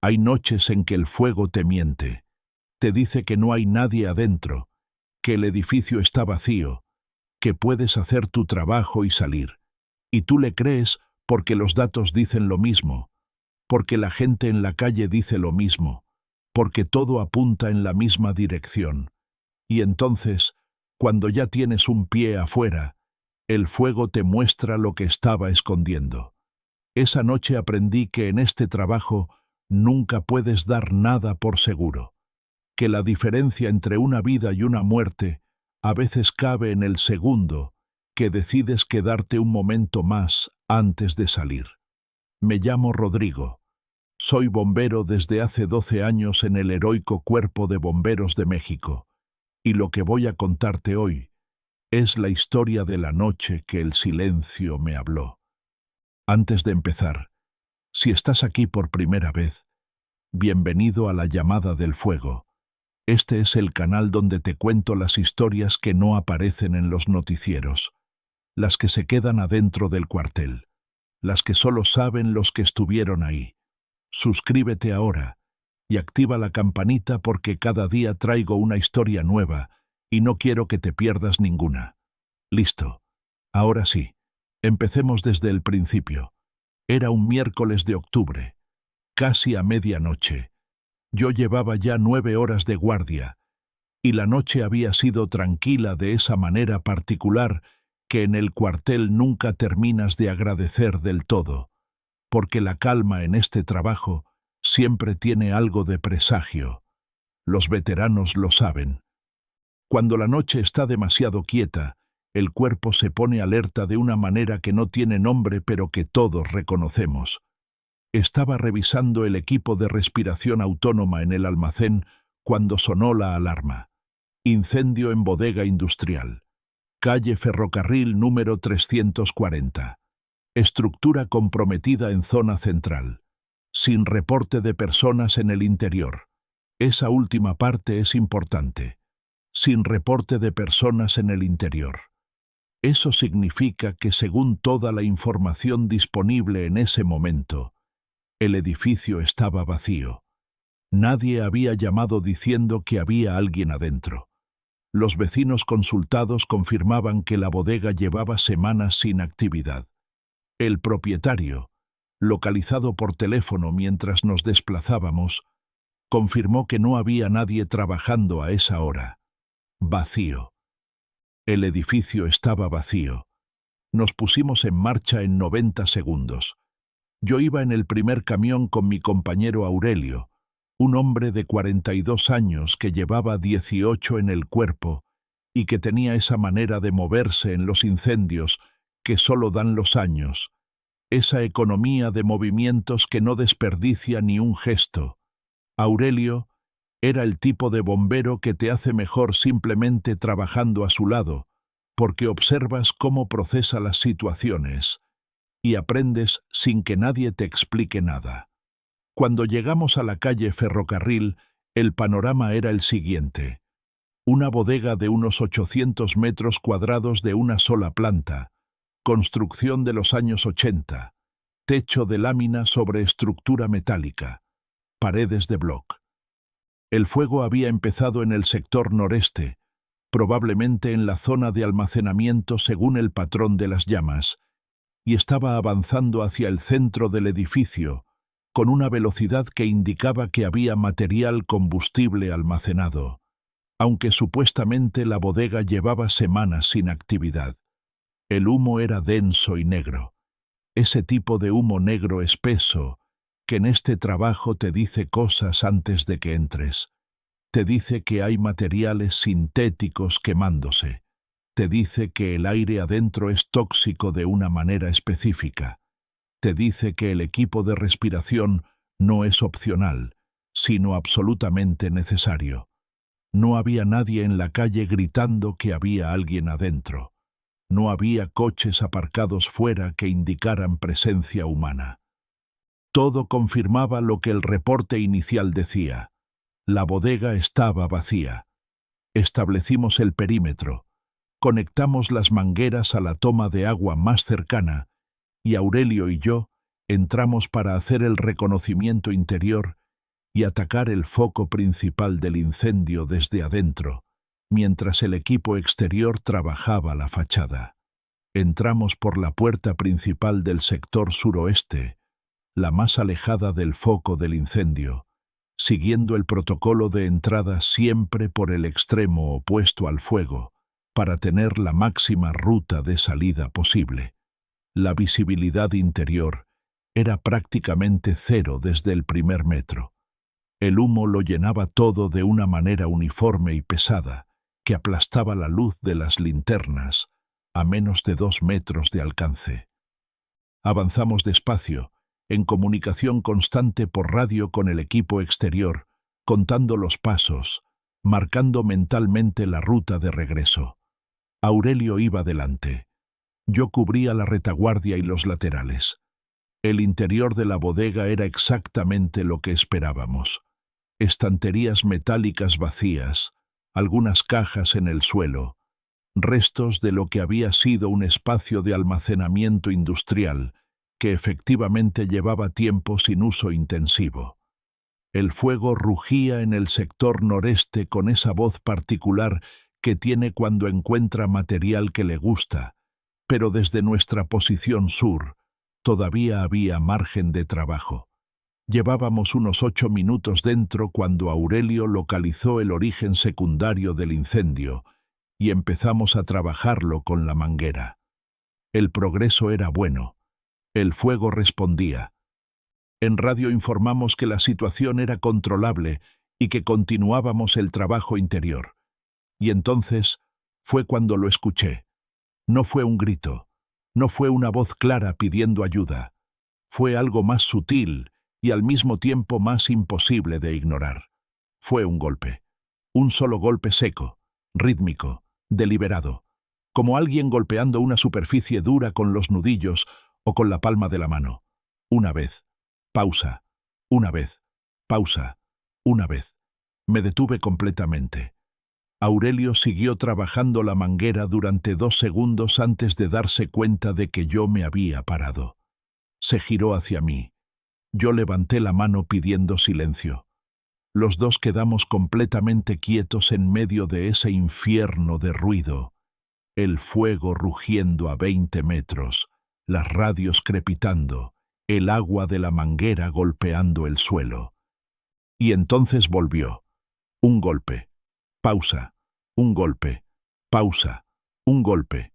Hay noches en que el fuego te miente. Te dice que no hay nadie adentro, que el edificio está vacío, que puedes hacer tu trabajo y salir. Y tú le crees porque los datos dicen lo mismo, porque la gente en la calle dice lo mismo, porque todo apunta en la misma dirección. Y entonces, cuando ya tienes un pie afuera, el fuego te muestra lo que estaba escondiendo. Esa noche aprendí que en este trabajo nunca puedes dar nada por seguro, que la diferencia entre una vida y una muerte a veces cabe en el segundo que decides quedarte un momento más antes de salir. Me llamo Rodrigo. Soy bombero desde hace 12 años en el heroico Cuerpo de Bomberos de México, y lo que voy a contarte hoy es la historia de la noche que el silencio me habló. Antes de empezar, si estás aquí por primera vez, bienvenido a La Llamada del Fuego. Este es el canal donde te cuento las historias que no aparecen en los noticieros, las que se quedan adentro del cuartel, las que solo saben los que estuvieron ahí. Suscríbete ahora y activa la campanita porque cada día traigo una historia nueva y no quiero que te pierdas ninguna. Listo. Ahora sí, empecemos desde el principio. Era un miércoles de octubre, casi a medianoche. Yo llevaba ya 9 horas de guardia, y la noche había sido tranquila de esa manera particular que en el cuartel nunca terminas de agradecer del todo, porque la calma en este trabajo siempre tiene algo de presagio. Los veteranos lo saben. Cuando la noche está demasiado quieta, el cuerpo se pone alerta de una manera que no tiene nombre pero que todos reconocemos. Estaba revisando el equipo de respiración autónoma en el almacén cuando sonó la alarma. Incendio en bodega industrial. Calle Ferrocarril número 340. Estructura comprometida en zona central. Sin reporte de personas en el interior. Esa última parte es importante. Sin reporte de personas en el interior. Eso significa que según toda la información disponible en ese momento, el edificio estaba vacío. Nadie había llamado diciendo que había alguien adentro. Los vecinos consultados confirmaban que la bodega llevaba semanas sin actividad. El propietario, localizado por teléfono mientras nos desplazábamos, confirmó que no había nadie trabajando a esa hora. Vacío. El edificio estaba vacío. Nos pusimos en marcha en 90 segundos. Yo iba en el primer camión con mi compañero Aurelio, un hombre de 42 años que llevaba 18 en el cuerpo y que tenía esa manera de moverse en los incendios que solo dan los años, esa economía de movimientos que no desperdicia ni un gesto. Aurelio era el tipo de bombero que te hace mejor simplemente trabajando a su lado, porque observas cómo procesa las situaciones y aprendes sin que nadie te explique nada. Cuando llegamos a la calle Ferrocarril, el panorama era el siguiente. Una bodega de unos 800 metros cuadrados de una sola planta, construcción de los años 80, techo de lámina sobre estructura metálica, paredes de bloc. El fuego había empezado en el sector noreste, probablemente en la zona de almacenamiento según el patrón de las llamas, y estaba avanzando hacia el centro del edificio, con una velocidad que indicaba que había material combustible almacenado, aunque supuestamente la bodega llevaba semanas sin actividad. El humo era denso y negro, ese tipo de humo negro espeso que en este trabajo te dice cosas antes de que entres. Te dice que hay materiales sintéticos quemándose. Te dice que el aire adentro es tóxico de una manera específica. Te dice que el equipo de respiración no es opcional, sino absolutamente necesario. No había nadie en la calle gritando que había alguien adentro. No había coches aparcados fuera que indicaran presencia humana. Todo confirmaba lo que el reporte inicial decía. La bodega estaba vacía. Establecimos el perímetro. Conectamos las mangueras a la toma de agua más cercana y Aurelio y yo entramos para hacer el reconocimiento interior y atacar el foco principal del incendio desde adentro, mientras el equipo exterior trabajaba la fachada. Entramos por la puerta principal del sector suroeste, la más alejada del foco del incendio, siguiendo el protocolo de entrada siempre por el extremo opuesto al fuego, para tener la máxima ruta de salida posible. La visibilidad interior era prácticamente cero desde el primer metro. El humo lo llenaba todo de una manera uniforme y pesada, que aplastaba la luz de las linternas a menos de 2 metros de alcance. Avanzamos despacio, en comunicación constante por radio con el equipo exterior, contando los pasos, marcando mentalmente la ruta de regreso. Aurelio iba delante. Yo cubría la retaguardia y los laterales. El interior de la bodega era exactamente lo que esperábamos. Estanterías metálicas vacías, algunas cajas en el suelo, restos de lo que había sido un espacio de almacenamiento industrial que efectivamente llevaba tiempo sin uso intensivo. El fuego rugía en el sector noreste con esa voz particular que tiene cuando encuentra material que le gusta, pero desde nuestra posición sur todavía había margen de trabajo. Llevábamos unos 8 minutos dentro cuando Aurelio localizó el origen secundario del incendio y empezamos a trabajarlo con la manguera. El progreso era bueno. El fuego respondía. En radio informamos que la situación era controlable y que continuábamos el trabajo interior. Y entonces fue cuando lo escuché. No fue un grito, no fue una voz clara pidiendo ayuda. Fue algo más sutil y al mismo tiempo más imposible de ignorar. Fue un golpe. Un solo golpe seco, rítmico, deliberado, como alguien golpeando una superficie dura con los nudillos o con la palma de la mano. Una vez, pausa, una vez, pausa, una vez. Me detuve completamente. Aurelio siguió trabajando la manguera durante 2 segundos antes de darse cuenta de que yo me había parado. Se giró hacia mí. Yo levanté la mano pidiendo silencio. Los dos quedamos completamente quietos en medio de ese infierno de ruido. El fuego rugiendo a 20 metros, las radios crepitando, el agua de la manguera golpeando el suelo. Y entonces volvió. Un golpe. Pausa. Un golpe. Pausa. Un golpe.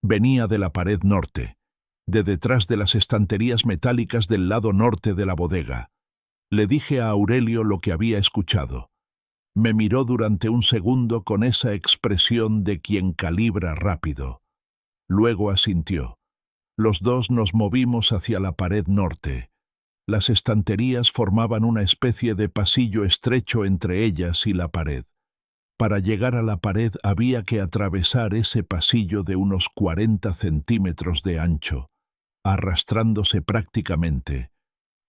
Venía de la pared norte, de detrás de las estanterías metálicas del lado norte de la bodega. Le dije a Aurelio lo que había escuchado. Me miró durante un segundo con esa expresión de quien calibra rápido. Luego asintió. Los dos nos movimos hacia la pared norte. Las estanterías formaban una especie de pasillo estrecho entre ellas y la pared. Para llegar a la pared había que atravesar ese pasillo de unos 40 centímetros de ancho, arrastrándose prácticamente,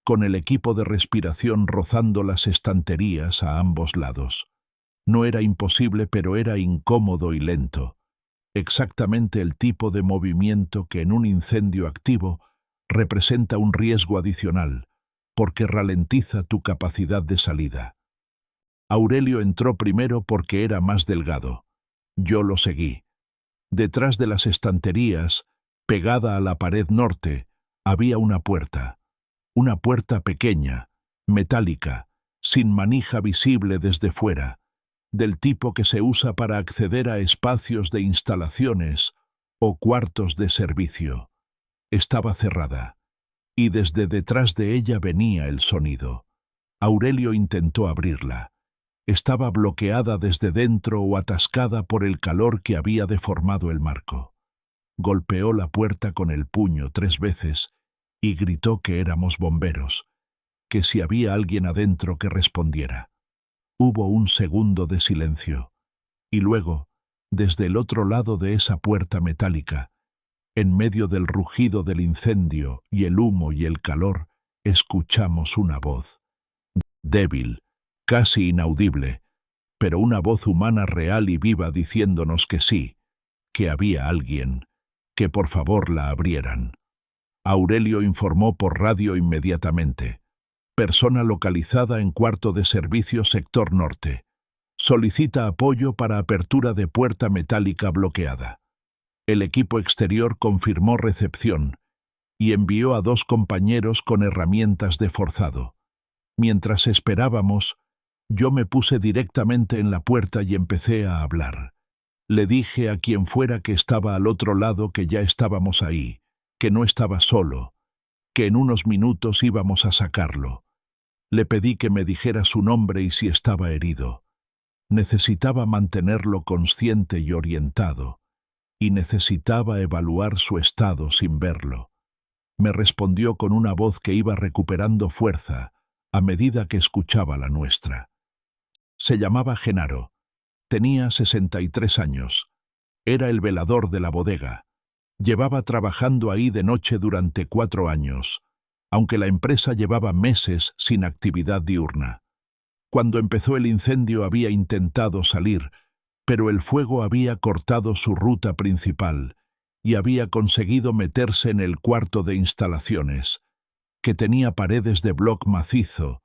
con el equipo de respiración rozando las estanterías a ambos lados. No era imposible, pero era incómodo y lento. Exactamente el tipo de movimiento que en un incendio activo representa un riesgo adicional, porque ralentiza tu capacidad de salida. Aurelio entró primero porque era más delgado. Yo lo seguí. Detrás de las estanterías, pegada a la pared norte, había una puerta pequeña, metálica, sin manija visible desde fuera, del tipo que se usa para acceder a espacios de instalaciones o cuartos de servicio. Estaba cerrada, y desde detrás de ella venía el sonido. Aurelio intentó abrirla. Estaba bloqueada desde dentro o atascada por el calor que había deformado el marco. Golpeó la puerta con el puño 3 veces y gritó que éramos bomberos, que si había alguien adentro que respondiera. Hubo un segundo de silencio, y luego, desde el otro lado de esa puerta metálica, en medio del rugido del incendio y el humo y el calor, escuchamos una voz. Débil, casi inaudible, pero una voz humana real y viva diciéndonos que sí, que había alguien, que por favor la abrieran. Aurelio informó por radio inmediatamente. Persona localizada en cuarto de servicio sector norte. Solicita apoyo para apertura de puerta metálica bloqueada. El equipo exterior confirmó recepción y envió a 2 compañeros con herramientas de forzado. Mientras esperábamos, yo me puse directamente en la puerta y empecé a hablar. Le dije a quien fuera que estaba al otro lado que ya estábamos ahí, que no estaba solo, que en unos minutos íbamos a sacarlo. Le pedí que me dijera su nombre y si estaba herido. Necesitaba mantenerlo consciente y orientado, y necesitaba evaluar su estado sin verlo. Me respondió con una voz que iba recuperando fuerza a medida que escuchaba la nuestra. Se llamaba Genaro. Tenía 63 años. Era el velador de la bodega. Llevaba trabajando ahí de noche durante 4 años, aunque la empresa llevaba meses sin actividad diurna. Cuando empezó el incendio había intentado salir, pero el fuego había cortado su ruta principal y había conseguido meterse en el cuarto de instalaciones, que tenía paredes de bloc macizo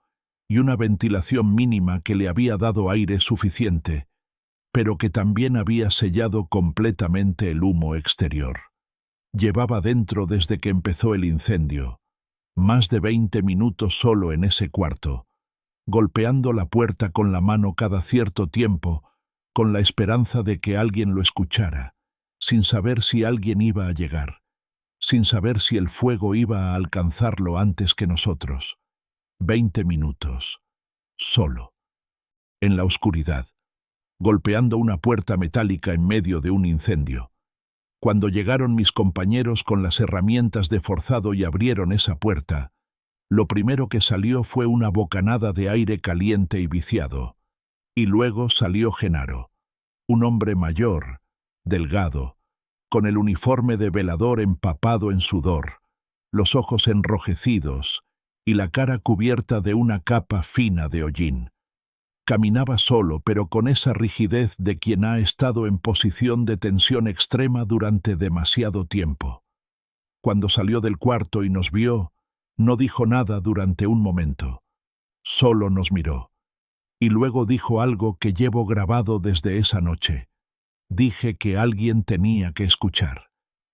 y una ventilación mínima que le había dado aire suficiente, pero que también había sellado completamente el humo exterior. Llevaba dentro desde que empezó el incendio, más de 20 minutos solo en ese cuarto, golpeando la puerta con la mano cada cierto tiempo, con la esperanza de que alguien lo escuchara, sin saber si alguien iba a llegar, sin saber si el fuego iba a alcanzarlo antes que nosotros. 20 minutos, solo, en la oscuridad, golpeando una puerta metálica en medio de un incendio. Cuando llegaron mis compañeros con las herramientas de forzado y abrieron esa puerta, lo primero que salió fue una bocanada de aire caliente y viciado. Y luego salió Genaro, un hombre mayor, delgado, con el uniforme de velador empapado en sudor, los ojos enrojecidos y la cara cubierta de una capa fina de hollín. Caminaba solo, pero con esa rigidez de quien ha estado en posición de tensión extrema durante demasiado tiempo. Cuando salió del cuarto y nos vio, no dijo nada durante un momento. Solo nos miró. Y luego dijo algo que llevo grabado desde esa noche. Dije que alguien tenía que escuchar.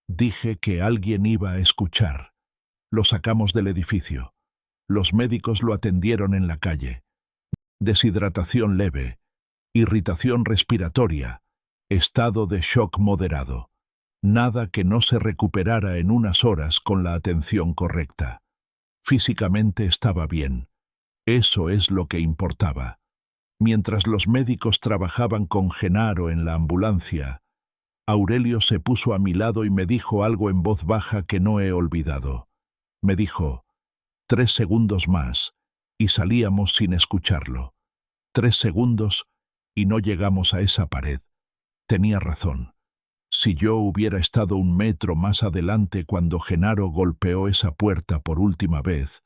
Dije que alguien iba a escuchar. Lo sacamos del edificio. Los médicos lo atendieron en la calle. Deshidratación leve, irritación respiratoria, estado de shock moderado. Nada que no se recuperara en unas horas con la atención correcta. Físicamente estaba bien. Eso es lo que importaba. Mientras los médicos trabajaban con Genaro en la ambulancia, Aurelio se puso a mi lado y me dijo algo en voz baja que no he olvidado. Me dijo, 3 segundos más, y salíamos sin escucharlo. 3 segundos, y no llegamos a esa pared. Tenía razón. Si yo hubiera estado 1 metro más adelante cuando Genaro golpeó esa puerta por última vez,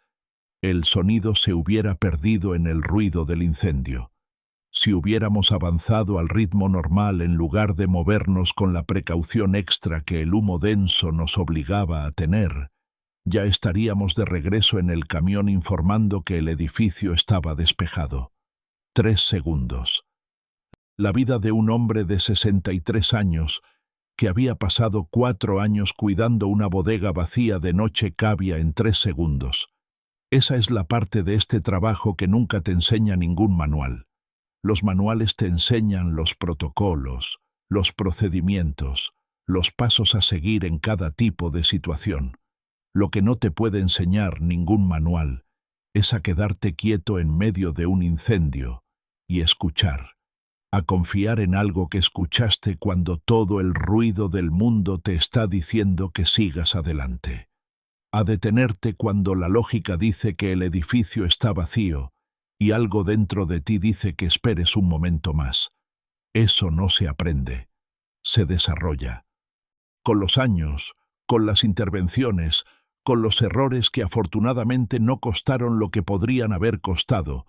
el sonido se hubiera perdido en el ruido del incendio. Si hubiéramos avanzado al ritmo normal en lugar de movernos con la precaución extra que el humo denso nos obligaba a tener, ya estaríamos de regreso en el camión informando que el edificio estaba despejado. 3 segundos. La vida de un hombre de 63 años, que había pasado 4 años cuidando una bodega vacía de noche, cabía en 3 segundos. Esa es la parte de este trabajo que nunca te enseña ningún manual. Los manuales te enseñan los protocolos, los procedimientos, los pasos a seguir en cada tipo de situación. Lo que no te puede enseñar ningún manual es a quedarte quieto en medio de un incendio y escuchar, a confiar en algo que escuchaste cuando todo el ruido del mundo te está diciendo que sigas adelante, a detenerte cuando la lógica dice que el edificio está vacío y algo dentro de ti dice que esperes un momento más. Eso no se aprende, se desarrolla. Con los años, con las intervenciones, con los errores que afortunadamente no costaron lo que podrían haber costado,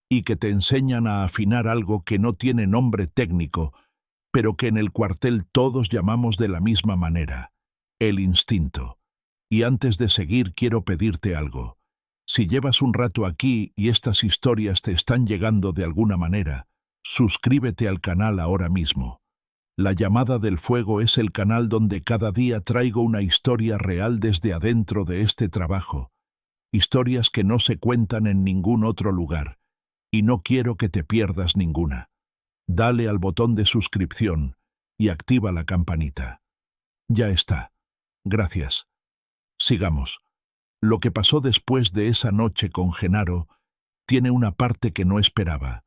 y que te enseñan a afinar algo que no tiene nombre técnico, pero que en el cuartel todos llamamos de la misma manera, el instinto. Y antes de seguir quiero pedirte algo. Si llevas un rato aquí y estas historias te están llegando de alguna manera, suscríbete al canal ahora mismo. La Llamada del Fuego es el canal donde cada día traigo una historia real desde adentro de este trabajo. Historias que no se cuentan en ningún otro lugar. Y no quiero que te pierdas ninguna. Dale al botón de suscripción y activa la campanita. Ya está. Gracias. Sigamos. Lo que pasó después de esa noche con Genaro tiene una parte que no esperaba.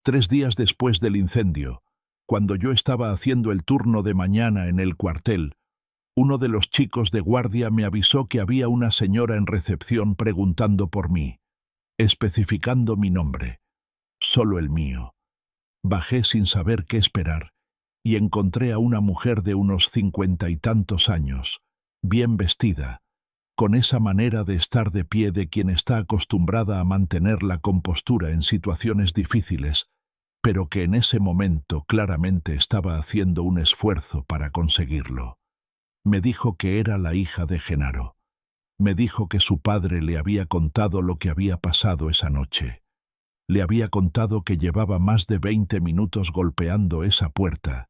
3 días después del incendio, cuando yo estaba haciendo el turno de mañana en el cuartel, uno de los chicos de guardia me avisó que había una señora en recepción preguntando por mí, especificando mi nombre, solo el mío. Bajé sin saber qué esperar y encontré a una mujer de unos 50 y tantos años, bien vestida, con esa manera de estar de pie de quien está acostumbrada a mantener la compostura en situaciones difíciles, pero que en ese momento claramente estaba haciendo un esfuerzo para conseguirlo. Me dijo que era la hija de Genaro. Me dijo que su padre le había contado lo que había pasado esa noche. Le había contado que llevaba más de 20 minutos golpeando esa puerta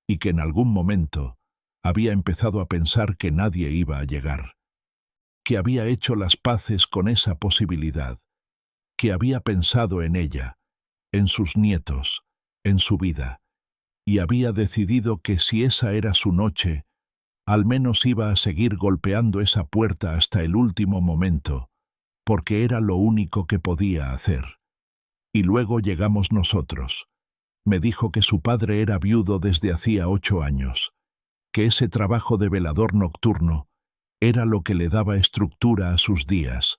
y que en algún momento había empezado a pensar que nadie iba a llegar, que había hecho las paces con esa posibilidad, que había pensado en ella, en sus nietos, en su vida, y había decidido que si esa era su noche, al menos iba a seguir golpeando esa puerta hasta el último momento, porque era lo único que podía hacer. Y luego llegamos nosotros. Me dijo que su padre era viudo desde hacía 8 años, que ese trabajo de velador nocturno era lo que le daba estructura a sus días,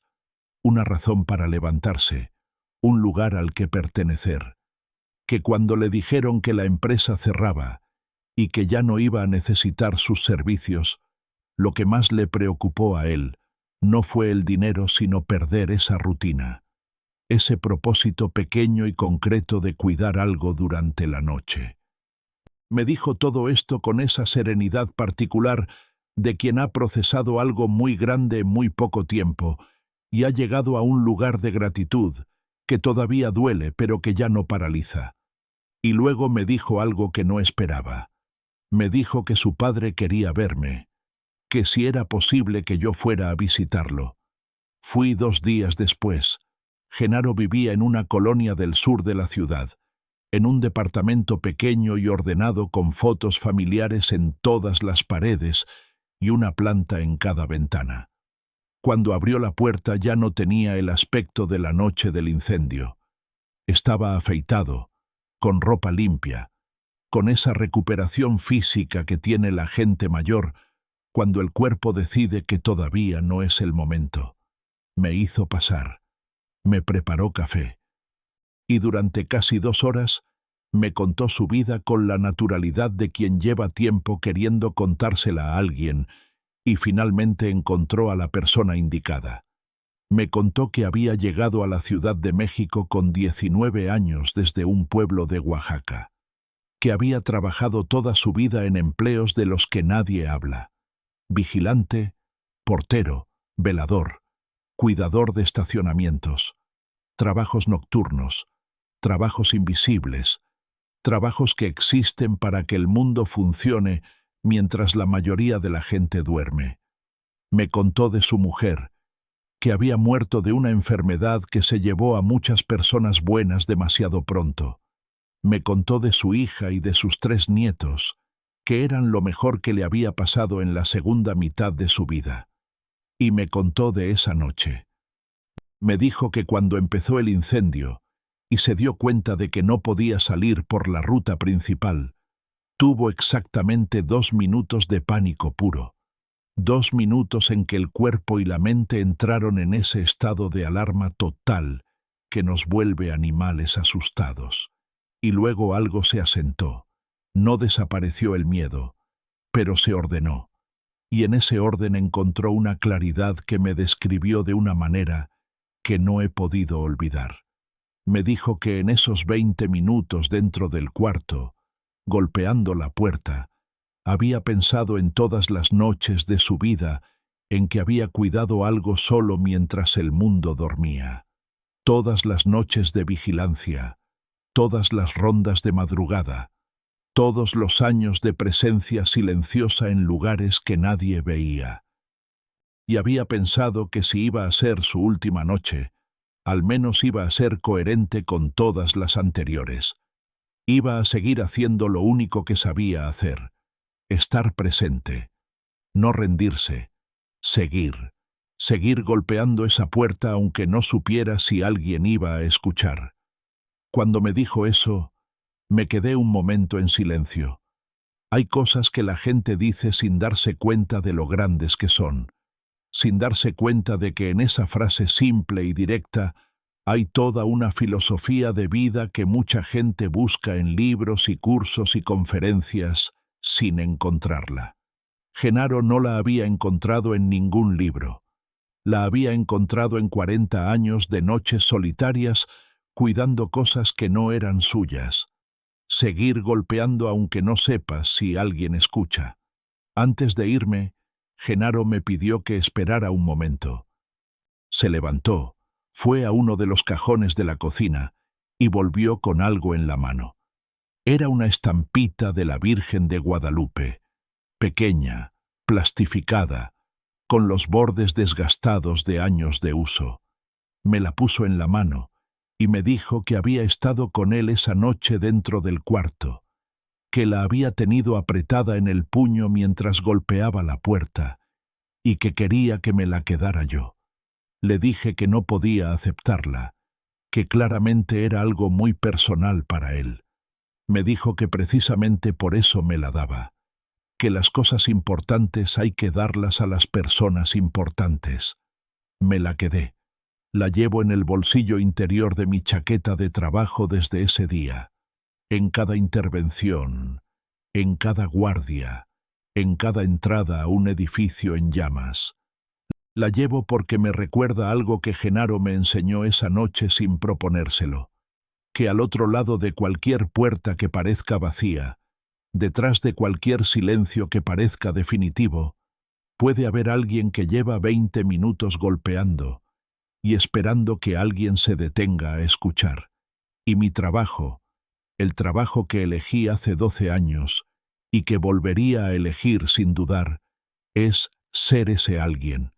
una razón para levantarse, un lugar al que pertenecer, que cuando le dijeron que la empresa cerraba y que ya no iba a necesitar sus servicios, lo que más le preocupó a él no fue el dinero sino perder esa rutina, ese propósito pequeño y concreto de cuidar algo durante la noche. Me dijo todo esto con esa serenidad particular de quien ha procesado algo muy grande en muy poco tiempo y ha llegado a un lugar de gratitud que todavía duele pero que ya no paraliza. Y luego me dijo algo que no esperaba. Me dijo que su padre quería verme, que si era posible que yo fuera a visitarlo. Fui 2 días después. Genaro vivía en una colonia del sur de la ciudad, en un departamento pequeño y ordenado con fotos familiares en todas las paredes y una planta en cada ventana. Cuando abrió la puerta ya no tenía el aspecto de la noche del incendio. Estaba afeitado, con ropa limpia, con esa recuperación física que tiene la gente mayor cuando el cuerpo decide que todavía no es el momento. Me hizo pasar. Me preparó café. Y durante casi 2 horas me contó su vida con la naturalidad de quien lleva tiempo queriendo contársela a alguien y finalmente encontró a la persona indicada. Me contó que había llegado a la Ciudad de México con 19 años desde un pueblo de Oaxaca, que había trabajado toda su vida en empleos de los que nadie habla: vigilante, portero, velador, cuidador de estacionamientos, trabajos nocturnos, trabajos invisibles, trabajos que existen para que el mundo funcione mientras la mayoría de la gente duerme. Me contó de su mujer, que había muerto de una enfermedad que se llevó a muchas personas buenas demasiado pronto. Me contó de su hija y de sus 3 nietos, que eran lo mejor que le había pasado en la segunda mitad de su vida. Y me contó de esa noche. Me dijo que cuando empezó el incendio y se dio cuenta de que no podía salir por la ruta principal, tuvo exactamente 2 minutos de pánico puro. 2 minutos en que el cuerpo y la mente entraron en ese estado de alarma total que nos vuelve animales asustados. Y luego algo se asentó. No desapareció el miedo, pero se ordenó. Y en ese orden encontró una claridad que me describió de una manera que no he podido olvidar. Me dijo que en esos 20 minutos dentro del cuarto, golpeando la puerta, había pensado en todas las noches de su vida en que había cuidado algo solo mientras el mundo dormía. Todas las noches de vigilancia, todas las rondas de madrugada, todos los años de presencia silenciosa en lugares que nadie veía. Y había pensado que si iba a ser su última noche, al menos iba a ser coherente con todas las anteriores. Iba a seguir haciendo lo único que sabía hacer: estar presente, no rendirse, seguir golpeando esa puerta aunque no supiera si alguien iba a escuchar. Cuando me dijo eso, me quedé un momento en silencio. Hay cosas que la gente dice sin darse cuenta de lo grandes que son, sin darse cuenta de que en esa frase simple y directa hay toda una filosofía de vida que mucha gente busca en libros y cursos y conferencias sin encontrarla. Genaro no la había encontrado en ningún libro. La había encontrado en 40 años de noches solitarias cuidando cosas que no eran suyas. Seguir golpeando aunque no sepas si alguien escucha. Antes de irme, Genaro me pidió que esperara un momento. Se levantó, fue a uno de los cajones de la cocina y volvió con algo en la mano. Era una estampita de la Virgen de Guadalupe, pequeña, plastificada, con los bordes desgastados de años de uso. Me la puso en la mano y me dijo que había estado con él esa noche dentro del cuarto, que la había tenido apretada en el puño mientras golpeaba la puerta y que quería que me la quedara yo. Le dije que no podía aceptarla, que claramente era algo muy personal para él. Me dijo que precisamente por eso me la daba, que las cosas importantes hay que darlas a las personas importantes. Me la quedé. La llevo en el bolsillo interior de mi chaqueta de trabajo desde ese día. En cada intervención, en cada guardia, en cada entrada a un edificio en llamas. La llevo porque me recuerda algo que Genaro me enseñó esa noche sin proponérselo, que al otro lado de cualquier puerta que parezca vacía, detrás de cualquier silencio que parezca definitivo, puede haber alguien que lleva 20 minutos golpeando y esperando que alguien se detenga a escuchar. Y mi trabajo, el trabajo que elegí hace 12 años y que volvería a elegir sin dudar, es ser ese alguien.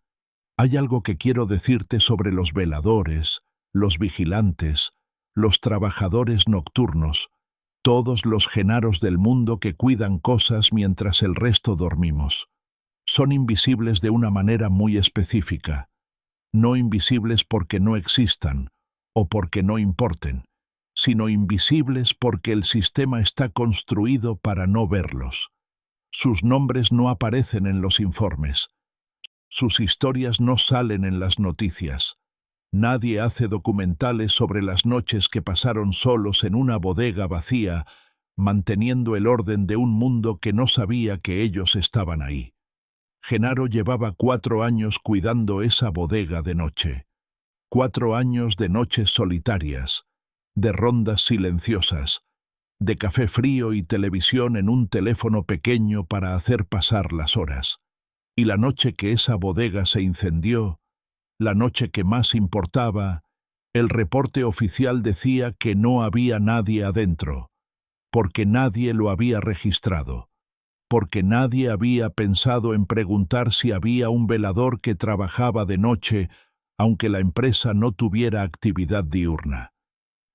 Hay algo que quiero decirte sobre los veladores, los vigilantes, los trabajadores nocturnos, todos los Genaros del mundo que cuidan cosas mientras el resto dormimos. Son invisibles de una manera muy específica. No invisibles porque no existan o porque no importen, sino invisibles porque el sistema está construido para no verlos. Sus nombres no aparecen en los informes. Sus historias no salen en las noticias. Nadie hace documentales sobre las noches que pasaron solos en una bodega vacía, manteniendo el orden de un mundo que no sabía que ellos estaban ahí. Genaro llevaba 4 años cuidando esa bodega de noche. 4 años de noches solitarias, de rondas silenciosas, de café frío y televisión en un teléfono pequeño para hacer pasar las horas. Y la noche que esa bodega se incendió, la noche que más importaba, el reporte oficial decía que no había nadie adentro, porque nadie lo había registrado, porque nadie había pensado en preguntar si había un velador que trabajaba de noche, aunque la empresa no tuviera actividad diurna.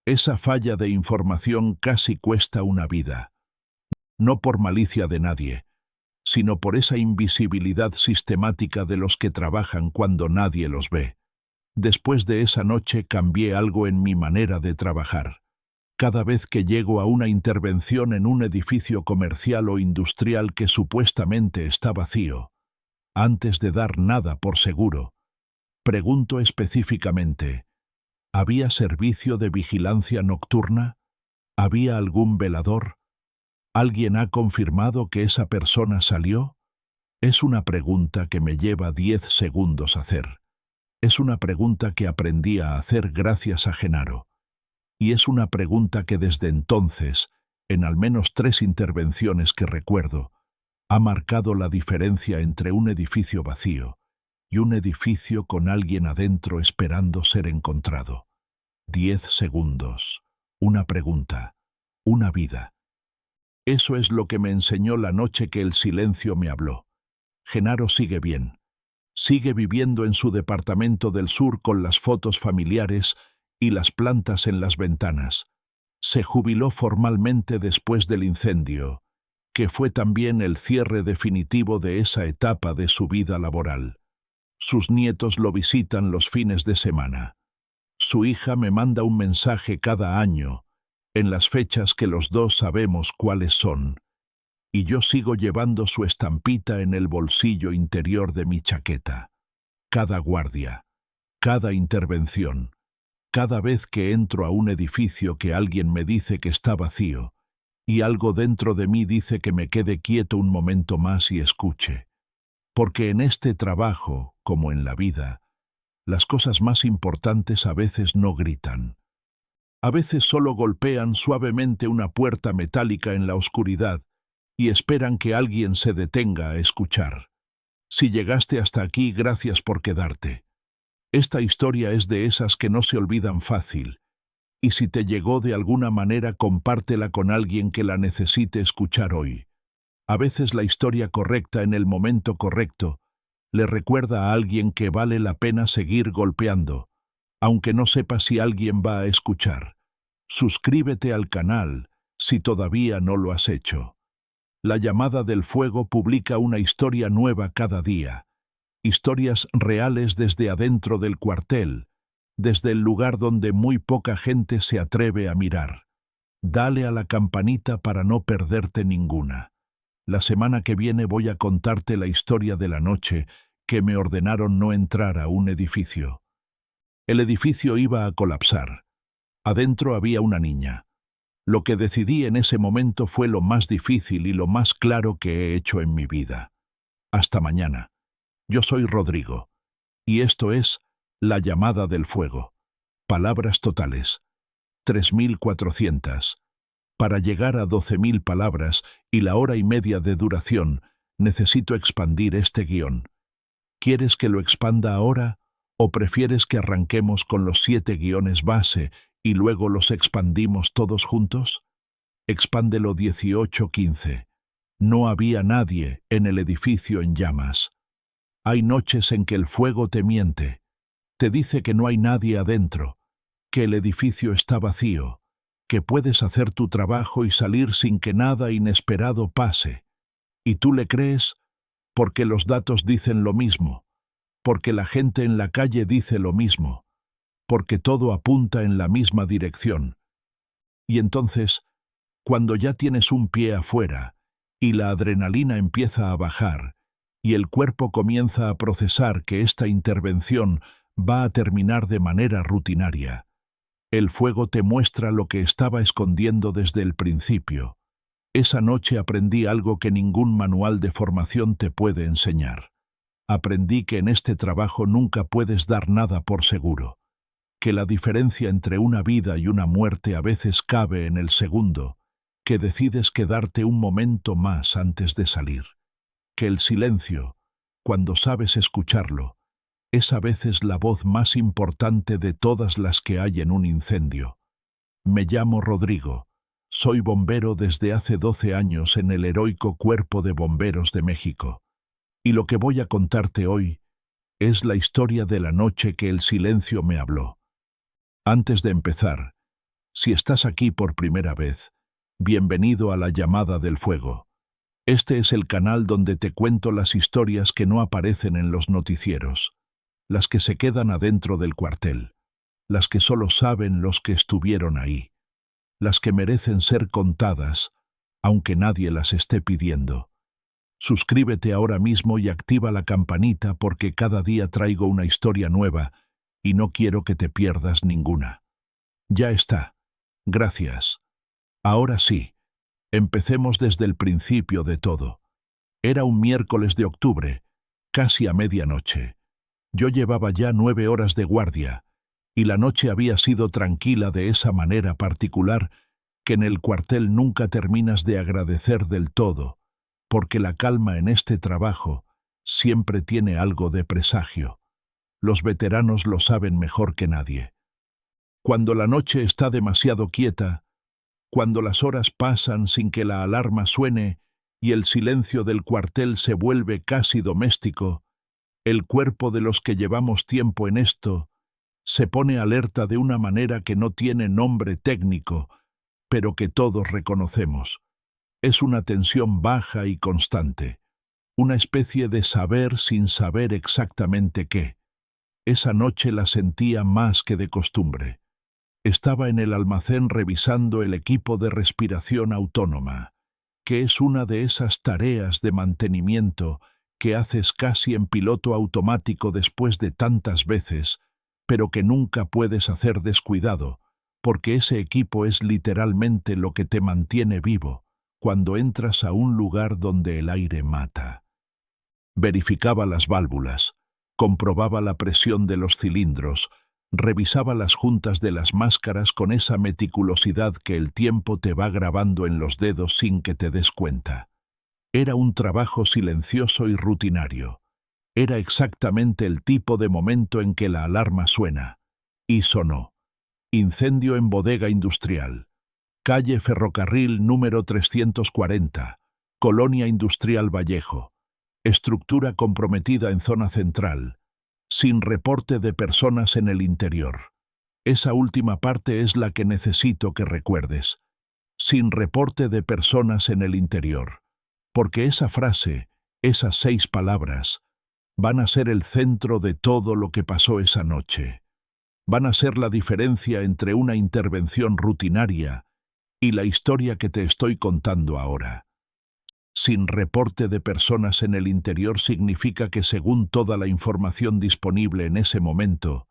Esa falla de información casi cuesta una vida. No por malicia de nadie, sino por esa invisibilidad sistemática de los que trabajan cuando nadie los ve. Después de esa noche cambié algo en mi manera de trabajar. Cada vez que llego a una intervención en un edificio comercial o industrial que supuestamente está vacío, antes de dar nada por seguro, pregunto específicamente: ¿había servicio de vigilancia nocturna? ¿Había algún velador? ¿Alguien ha confirmado que esa persona salió? Es una pregunta que me lleva 10 segundos hacer. Es una pregunta que aprendí a hacer gracias a Genaro. Y es una pregunta que desde entonces, en al menos 3 intervenciones que recuerdo, ha marcado la diferencia entre un edificio vacío y un edificio con alguien adentro esperando ser encontrado. 10 segundos. Una pregunta. Una vida. Eso es lo que me enseñó la noche que el silencio me habló. Genaro sigue bien. Sigue viviendo en su departamento del sur con las fotos familiares y las plantas en las ventanas. Se jubiló formalmente después del incendio, que fue también el cierre definitivo de esa etapa de su vida laboral. Sus nietos lo visitan los fines de semana. Su hija me manda un mensaje cada año, en las fechas que los dos sabemos cuáles son, y yo sigo llevando su estampita en el bolsillo interior de mi chaqueta. Cada guardia, cada intervención, cada vez que entro a un edificio que alguien me dice que está vacío, y algo dentro de mí dice que me quede quieto un momento más y escuche. Porque en este trabajo, como en la vida, las cosas más importantes a veces no gritan. A veces solo golpean suavemente una puerta metálica en la oscuridad y esperan que alguien se detenga a escuchar. Si llegaste hasta aquí, gracias por quedarte. Esta historia es de esas que no se olvidan fácil, y si te llegó de alguna manera, compártela con alguien que la necesite escuchar hoy. A veces la historia correcta en el momento correcto le recuerda a alguien que vale la pena seguir golpeando, aunque no sepa si alguien va a escuchar. Suscríbete al canal si todavía no lo has hecho. La Llamada del Fuego publica una historia nueva cada día. Historias reales desde adentro del cuartel, desde el lugar donde muy poca gente se atreve a mirar. Dale a la campanita para no perderte ninguna. La semana que viene voy a contarte la historia de la noche que me ordenaron no entrar a un edificio. El edificio iba a colapsar. Adentro había una niña. Lo que decidí en ese momento fue lo más difícil y lo más claro que he hecho en mi vida. Hasta mañana. Yo soy Rodrigo. Y esto es La Llamada del Fuego. Palabras totales. 3.400. Para llegar a 12.000 palabras y la hora y media de duración, necesito expandir este guión. ¿Quieres que lo expanda ahora o prefieres que arranquemos con los 7 guiones base y luego los expandimos todos juntos? Expándelo 18:15. No había nadie en el edificio en llamas. Hay noches en que el fuego te miente. Te dice que no hay nadie adentro, que el edificio está vacío, que puedes hacer tu trabajo y salir sin que nada inesperado pase. ¿Y tú le crees? Porque los datos dicen lo mismo, porque la gente en la calle dice lo mismo, porque todo apunta en la misma dirección. Y entonces, cuando ya tienes un pie afuera y la adrenalina empieza a bajar y el cuerpo comienza a procesar que esta intervención va a terminar de manera rutinaria, el fuego te muestra lo que estaba escondiendo desde el principio. Esa noche aprendí algo que ningún manual de formación te puede enseñar. Aprendí que en este trabajo nunca puedes dar nada por seguro, que la diferencia entre una vida y una muerte a veces cabe en el segundo, que decides quedarte un momento más antes de salir, que el silencio, cuando sabes escucharlo, es a veces la voz más importante de todas las que hay en un incendio. Me llamo Rodrigo, soy bombero desde hace 12 años en el heroico Cuerpo de Bomberos de México, y lo que voy a contarte hoy es la historia de la noche que el silencio me habló. Antes de empezar, si estás aquí por primera vez, bienvenido a La Llamada del Fuego. Este es el canal donde te cuento las historias que no aparecen en los noticieros, las que se quedan adentro del cuartel, las que solo saben los que estuvieron ahí, las que merecen ser contadas, aunque nadie las esté pidiendo. Suscríbete ahora mismo y activa la campanita porque cada día traigo una historia nueva y no quiero que te pierdas ninguna. Ya está. Gracias. Ahora sí, empecemos desde el principio de todo. Era un miércoles de octubre, casi a medianoche. Yo llevaba ya 9 horas de guardia, y la noche había sido tranquila de esa manera particular que en el cuartel nunca terminas de agradecer del todo, porque la calma en este trabajo siempre tiene algo de presagio. Los veteranos lo saben mejor que nadie. Cuando la noche está demasiado quieta, cuando las horas pasan sin que la alarma suene y el silencio del cuartel se vuelve casi doméstico, el cuerpo de los que llevamos tiempo en esto se pone alerta de una manera que no tiene nombre técnico, pero que todos reconocemos. Es una tensión baja y constante, una especie de saber sin saber exactamente qué. Esa noche la sentía más que de costumbre. Estaba en el almacén revisando el equipo de respiración autónoma, que es una de esas tareas de mantenimiento que haces casi en piloto automático después de tantas veces, pero que nunca puedes hacer descuidado, porque ese equipo es literalmente lo que te mantiene vivo cuando entras a un lugar donde el aire mata. Verificaba las válvulas, comprobaba la presión de los cilindros, revisaba las juntas de las máscaras con esa meticulosidad que el tiempo te va grabando en los dedos sin que te des cuenta. Era un trabajo silencioso y rutinario. Era exactamente el tipo de momento en que la alarma suena. Y sonó. Incendio en bodega industrial. Calle Ferrocarril número 340. Colonia Industrial Vallejo. Estructura comprometida en zona central. Sin reporte de personas en el interior. Esa última parte es la que necesito que recuerdes. Sin reporte de personas en el interior. Porque esa frase, esas 6 palabras, van a ser el centro de todo lo que pasó esa noche. Van a ser la diferencia entre una intervención rutinaria y la historia que te estoy contando ahora. Sin reporte de personas en el interior significa que según toda la información disponible en ese momento,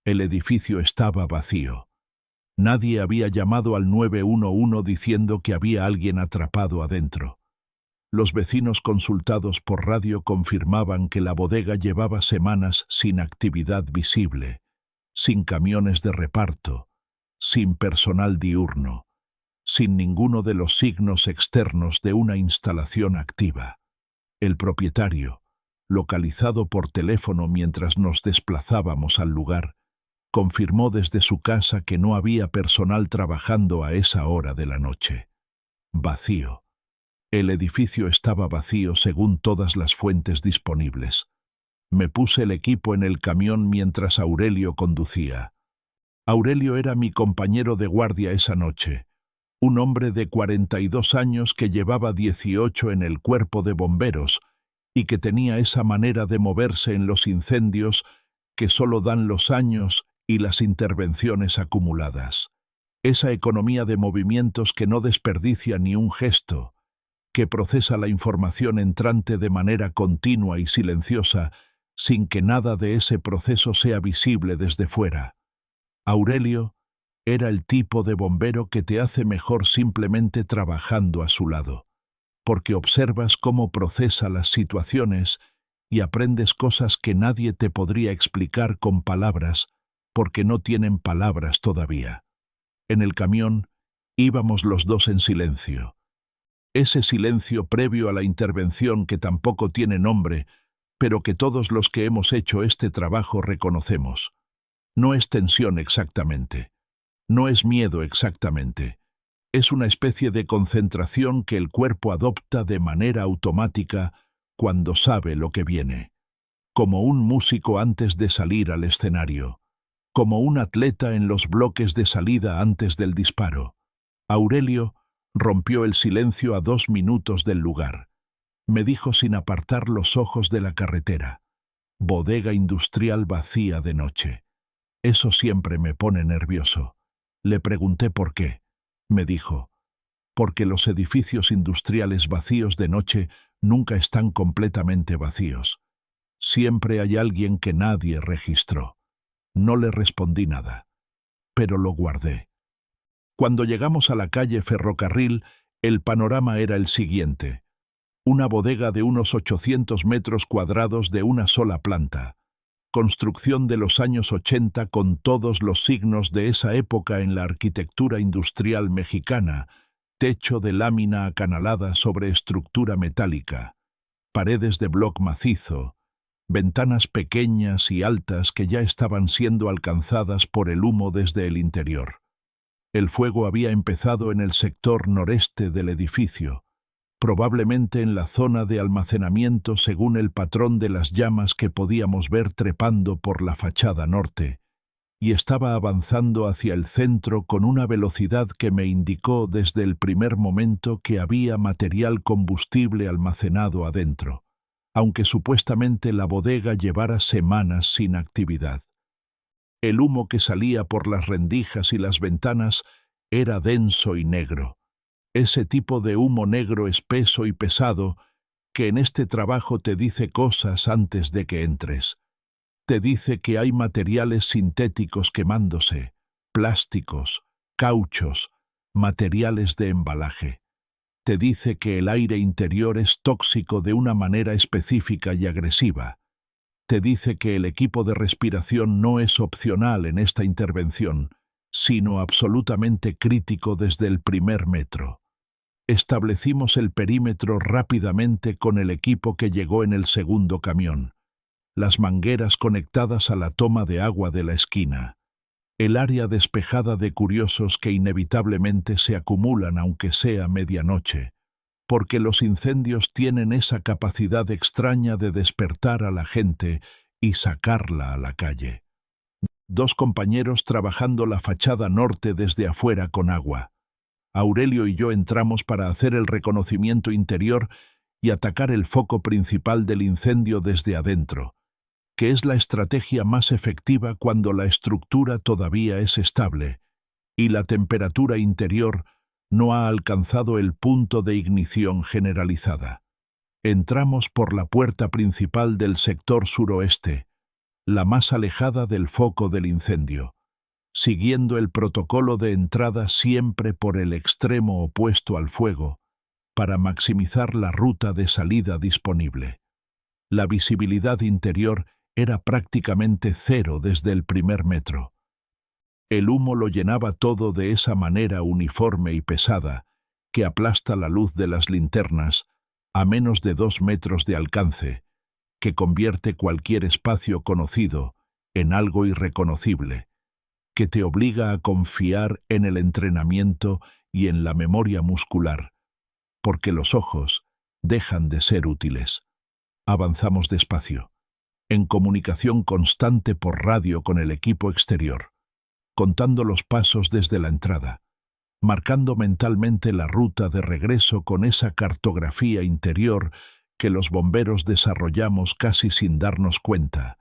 el edificio estaba vacío. Nadie había llamado al 911 diciendo que había alguien atrapado adentro. Los vecinos consultados por radio confirmaban que la bodega llevaba semanas sin actividad visible, sin camiones de reparto, sin personal diurno, sin ninguno de los signos externos de una instalación activa. El propietario, localizado por teléfono mientras nos desplazábamos al lugar, confirmó desde su casa que no había personal trabajando a esa hora de la noche. Vacío. El edificio estaba vacío según todas las fuentes disponibles. Me puse el equipo en el camión mientras Aurelio conducía. Aurelio era mi compañero de guardia esa noche, un hombre de 42 años que llevaba 18 en el cuerpo de bomberos y que tenía esa manera de moverse en los incendios que solo dan los años y las intervenciones acumuladas. Esa economía de movimientos que no desperdicia ni un gesto, que procesa la información entrante de manera continua y silenciosa, sin que nada de ese proceso sea visible desde fuera. Aurelio era el tipo de bombero que te hace mejor simplemente trabajando a su lado, porque observas cómo procesa las situaciones y aprendes cosas que nadie te podría explicar con palabras, porque no tienen palabras todavía. En el camión íbamos los dos en silencio. Ese silencio previo a la intervención que tampoco tiene nombre, pero que todos los que hemos hecho este trabajo reconocemos. No es tensión exactamente. No es miedo exactamente. Es una especie de concentración que el cuerpo adopta de manera automática cuando sabe lo que viene. Como un músico antes de salir al escenario. Como un atleta en los bloques de salida antes del disparo. Aurelio rompió el silencio a 2 minutos del lugar. Me dijo sin apartar los ojos de la carretera. Bodega industrial vacía de noche. Eso siempre me pone nervioso. Le pregunté por qué. Me dijo, porque los edificios industriales vacíos de noche nunca están completamente vacíos. Siempre hay alguien que nadie registró. No le respondí nada, pero lo guardé. Cuando llegamos a la calle Ferrocarril, el panorama era el siguiente. Una bodega de unos 800 metros cuadrados de una sola planta. Construcción de los años 80 con todos los signos de esa época en la arquitectura industrial mexicana, techo de lámina acanalada sobre estructura metálica. paredes de bloc macizo, ventanas pequeñas y altas que ya estaban siendo alcanzadas por el humo desde el interior. El fuego había empezado en el sector noreste del edificio, probablemente en la zona de almacenamiento según el patrón de las llamas que podíamos ver trepando por la fachada norte, y estaba avanzando hacia el centro con una velocidad que me indicó desde el primer momento que había material combustible almacenado adentro, aunque supuestamente la bodega llevara semanas sin actividad. El humo que salía por las rendijas y las ventanas era denso y negro, ese tipo de humo negro espeso y pesado que en este trabajo te dice cosas antes de que entres. Te dice que hay materiales sintéticos quemándose, plásticos, cauchos, materiales de embalaje. Te dice que el aire interior es tóxico de una manera específica y agresiva. Te dice que el equipo de respiración no es opcional en esta intervención, sino absolutamente crítico desde el primer metro. Establecimos el perímetro rápidamente con el equipo que llegó en el segundo camión. Las mangueras conectadas a la toma de agua de la esquina, el área despejada de curiosos que inevitablemente se acumulan aunque sea medianoche, porque los incendios tienen esa capacidad extraña de despertar a la gente y sacarla a la calle. 2 compañeros trabajando la fachada norte desde afuera con agua. Aurelio y yo entramos para hacer el reconocimiento interior y atacar el foco principal del incendio desde adentro, que es la estrategia más efectiva cuando la estructura todavía es estable y la temperatura interior no ha alcanzado el punto de ignición generalizada. Entramos por la puerta principal del sector suroeste, la más alejada del foco del incendio, siguiendo el protocolo de entrada siempre por el extremo opuesto al fuego, para maximizar la ruta de salida disponible. La visibilidad interior era prácticamente cero desde el primer metro. El humo lo llenaba todo de esa manera uniforme y pesada que aplasta la luz de las linternas a menos de 2 metros de alcance, que convierte cualquier espacio conocido en algo irreconocible, que te obliga a confiar en el entrenamiento y en la memoria muscular, porque los ojos dejan de ser útiles. Avanzamos despacio, en comunicación constante por radio con el equipo exterior, contando los pasos desde la entrada, marcando mentalmente la ruta de regreso con esa cartografía interior que los bomberos desarrollamos casi sin darnos cuenta,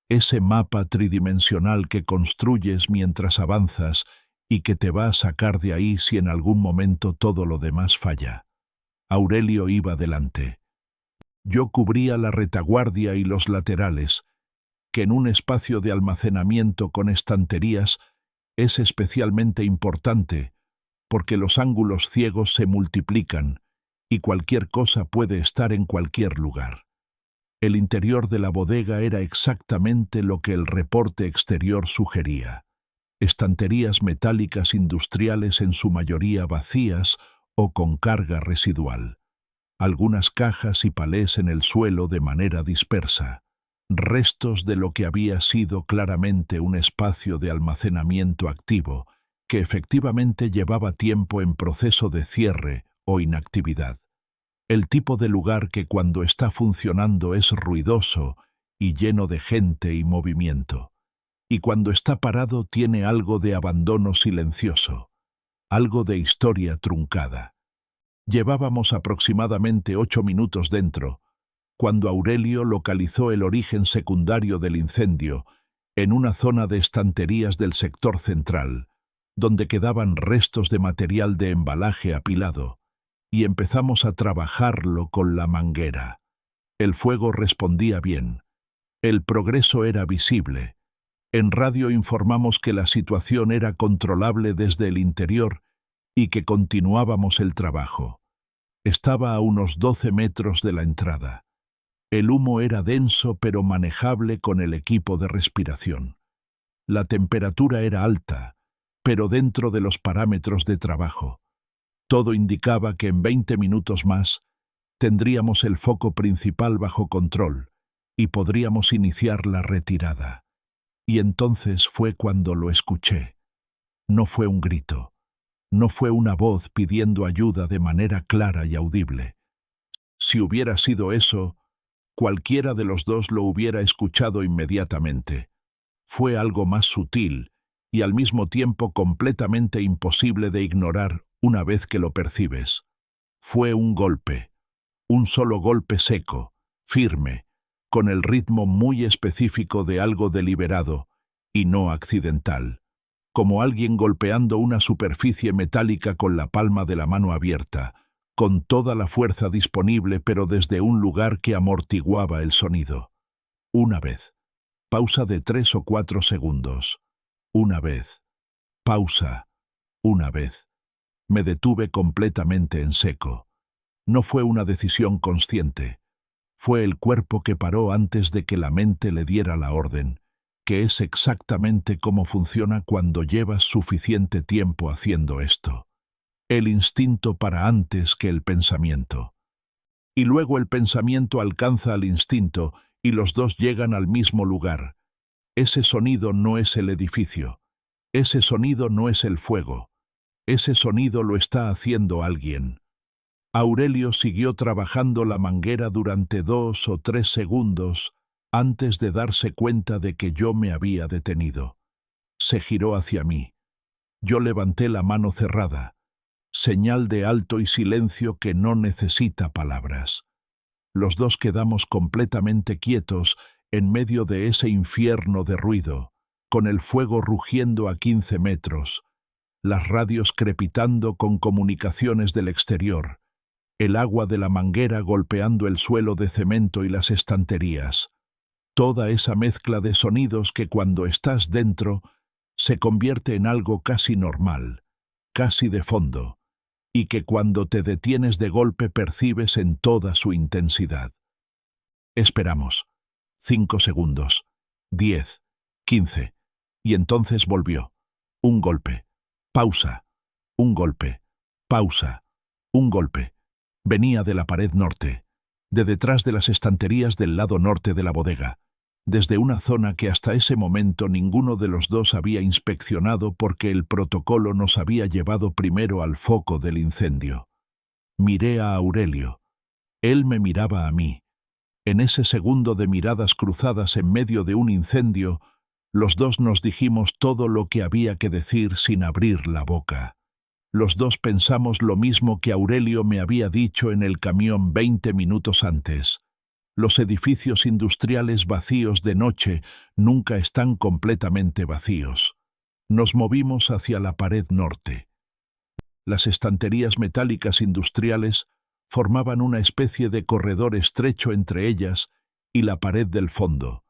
ese mapa tridimensional que construyes mientras avanzas y que te va a sacar de ahí si en algún momento todo lo demás falla. Aurelio iba delante. Yo cubría la retaguardia y los laterales, que en un espacio de almacenamiento con estanterías es especialmente importante, porque los ángulos ciegos se multiplican y cualquier cosa puede estar en cualquier lugar. El interior de la bodega era exactamente lo que el reporte exterior sugería. Estanterías metálicas industriales en su mayoría vacías o con carga residual. Algunas cajas y palés en el suelo de manera dispersa. Restos de lo que había sido claramente un espacio de almacenamiento activo, que efectivamente llevaba tiempo en proceso de cierre o inactividad. El tipo de lugar que cuando está funcionando es ruidoso y lleno de gente y movimiento, y cuando está parado tiene algo de abandono silencioso, algo de historia truncada. Llevábamos aproximadamente 8 minutos dentro, cuando Aurelio localizó el origen secundario del incendio en una zona de estanterías del sector central, donde quedaban restos de material de embalaje apilado, y empezamos a trabajarlo con la manguera. El fuego respondía bien. El progreso era visible. En radio informamos que la situación era controlable desde el interior y que continuábamos el trabajo. Estaba a unos 12 metros de la entrada. El humo era denso pero manejable con el equipo de respiración. La temperatura era alta, pero dentro de los parámetros de trabajo. Todo indicaba que en 20 minutos más tendríamos el foco principal bajo control y podríamos iniciar la retirada. Y entonces fue cuando lo escuché. No fue un grito, no fue una voz pidiendo ayuda de manera clara y audible. Si hubiera sido eso, cualquiera de los dos lo hubiera escuchado inmediatamente. Fue algo más sutil y al mismo tiempo completamente imposible de ignorar una vez que lo percibes. Fue un golpe, un solo golpe seco, firme, con el ritmo muy específico de algo deliberado y no accidental, como alguien golpeando una superficie metálica con la palma de la mano abierta, con toda la fuerza disponible pero desde un lugar que amortiguaba el sonido. Una vez. Pausa de 3 o 4 segundos. Una vez. Pausa. Una vez. Me detuve completamente en seco. No fue una decisión consciente. Fue el cuerpo que paró antes de que la mente le diera la orden, que es exactamente cómo funciona cuando llevas suficiente tiempo haciendo esto. El instinto para antes que el pensamiento. Y luego el pensamiento alcanza al instinto y los dos llegan al mismo lugar. Ese sonido no es el edificio. Ese sonido no es el fuego. Ese sonido lo está haciendo alguien. Aurelio siguió trabajando la manguera durante 2 o 3 segundos antes de darse cuenta de que yo me había detenido. Se giró hacia mí. Yo levanté la mano cerrada, señal de alto y silencio que no necesita palabras. Los dos quedamos completamente quietos en medio de ese infierno de ruido, con el fuego rugiendo a 15 metros, las radios crepitando con comunicaciones del exterior, el agua de la manguera golpeando el suelo de cemento y las estanterías. Toda esa mezcla de sonidos que cuando estás dentro se convierte en algo casi normal, casi de fondo, y que cuando te detienes de golpe percibes en toda su intensidad. Esperamos. 5 segundos. 10. 15. Y entonces volvió. Un golpe. Pausa. Un golpe. Pausa. Un golpe. Venía de la pared norte, de detrás de las estanterías del lado norte de la bodega, desde una zona que hasta ese momento ninguno de los dos había inspeccionado porque el protocolo nos había llevado primero al foco del incendio. Miré a Aurelio. Él me miraba a mí. En ese segundo de miradas cruzadas en medio de un incendio, los dos nos dijimos todo lo que había que decir sin abrir la boca. Los dos pensamos lo mismo que Aurelio me había dicho en el camión 20 minutos antes. Los edificios industriales vacíos de noche nunca están completamente vacíos. Nos movimos hacia la pared norte. Las estanterías metálicas industriales formaban una especie de corredor estrecho entre ellas y la pared del fondo,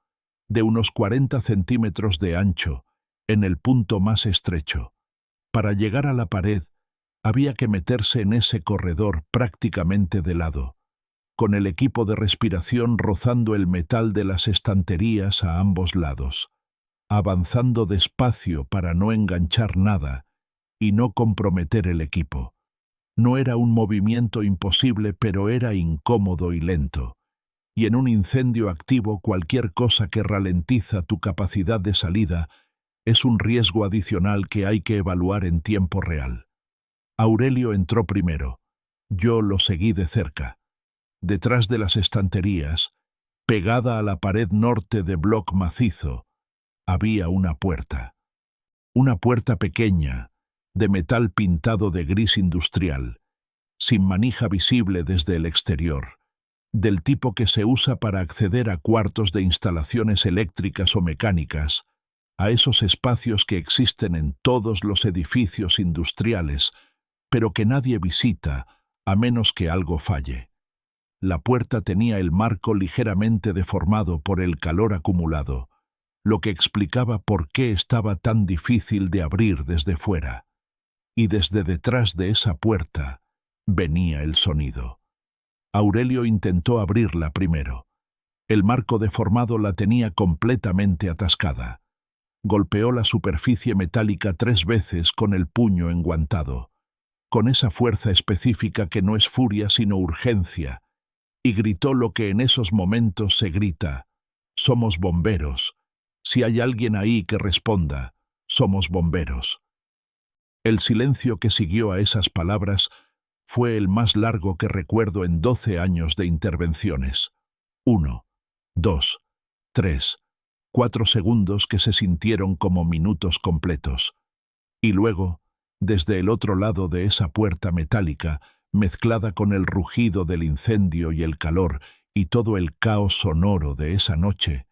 de unos 40 centímetros de ancho, en el punto más estrecho. Para llegar a la pared, había que meterse en ese corredor prácticamente de lado, con el equipo de respiración rozando el metal de las estanterías a ambos lados, avanzando despacio para no enganchar nada y no comprometer el equipo. No era un movimiento imposible, pero era incómodo y lento, y en un incendio activo cualquier cosa que ralentiza tu capacidad de salida es un riesgo adicional que hay que evaluar en tiempo real. Aurelio entró primero. Yo lo seguí de cerca. Detrás de las estanterías, pegada a la pared norte de bloc macizo, había una puerta. Una puerta pequeña, de metal pintado de gris industrial, sin manija visible desde el exterior, del tipo que se usa para acceder a cuartos de instalaciones eléctricas o mecánicas, a esos espacios que existen en todos los edificios industriales, pero que nadie visita a menos que algo falle. La puerta tenía el marco ligeramente deformado por el calor acumulado, lo que explicaba por qué estaba tan difícil de abrir desde fuera. Y desde detrás de esa puerta venía el sonido. Aurelio intentó abrirla primero. El marco deformado la tenía completamente atascada. Golpeó la superficie metálica 3 veces con el puño enguantado, con esa fuerza específica que no es furia sino urgencia, y gritó lo que en esos momentos se grita: «Somos bomberos. Si hay alguien ahí que responda, somos bomberos». El silencio que siguió a esas palabras fue el más largo que recuerdo en 12 años de intervenciones. 1, 2, 3, 4 segundos que se sintieron como minutos completos. Y luego, desde el otro lado de esa puerta metálica, mezclada con el rugido del incendio y el calor y todo el caos sonoro de esa noche,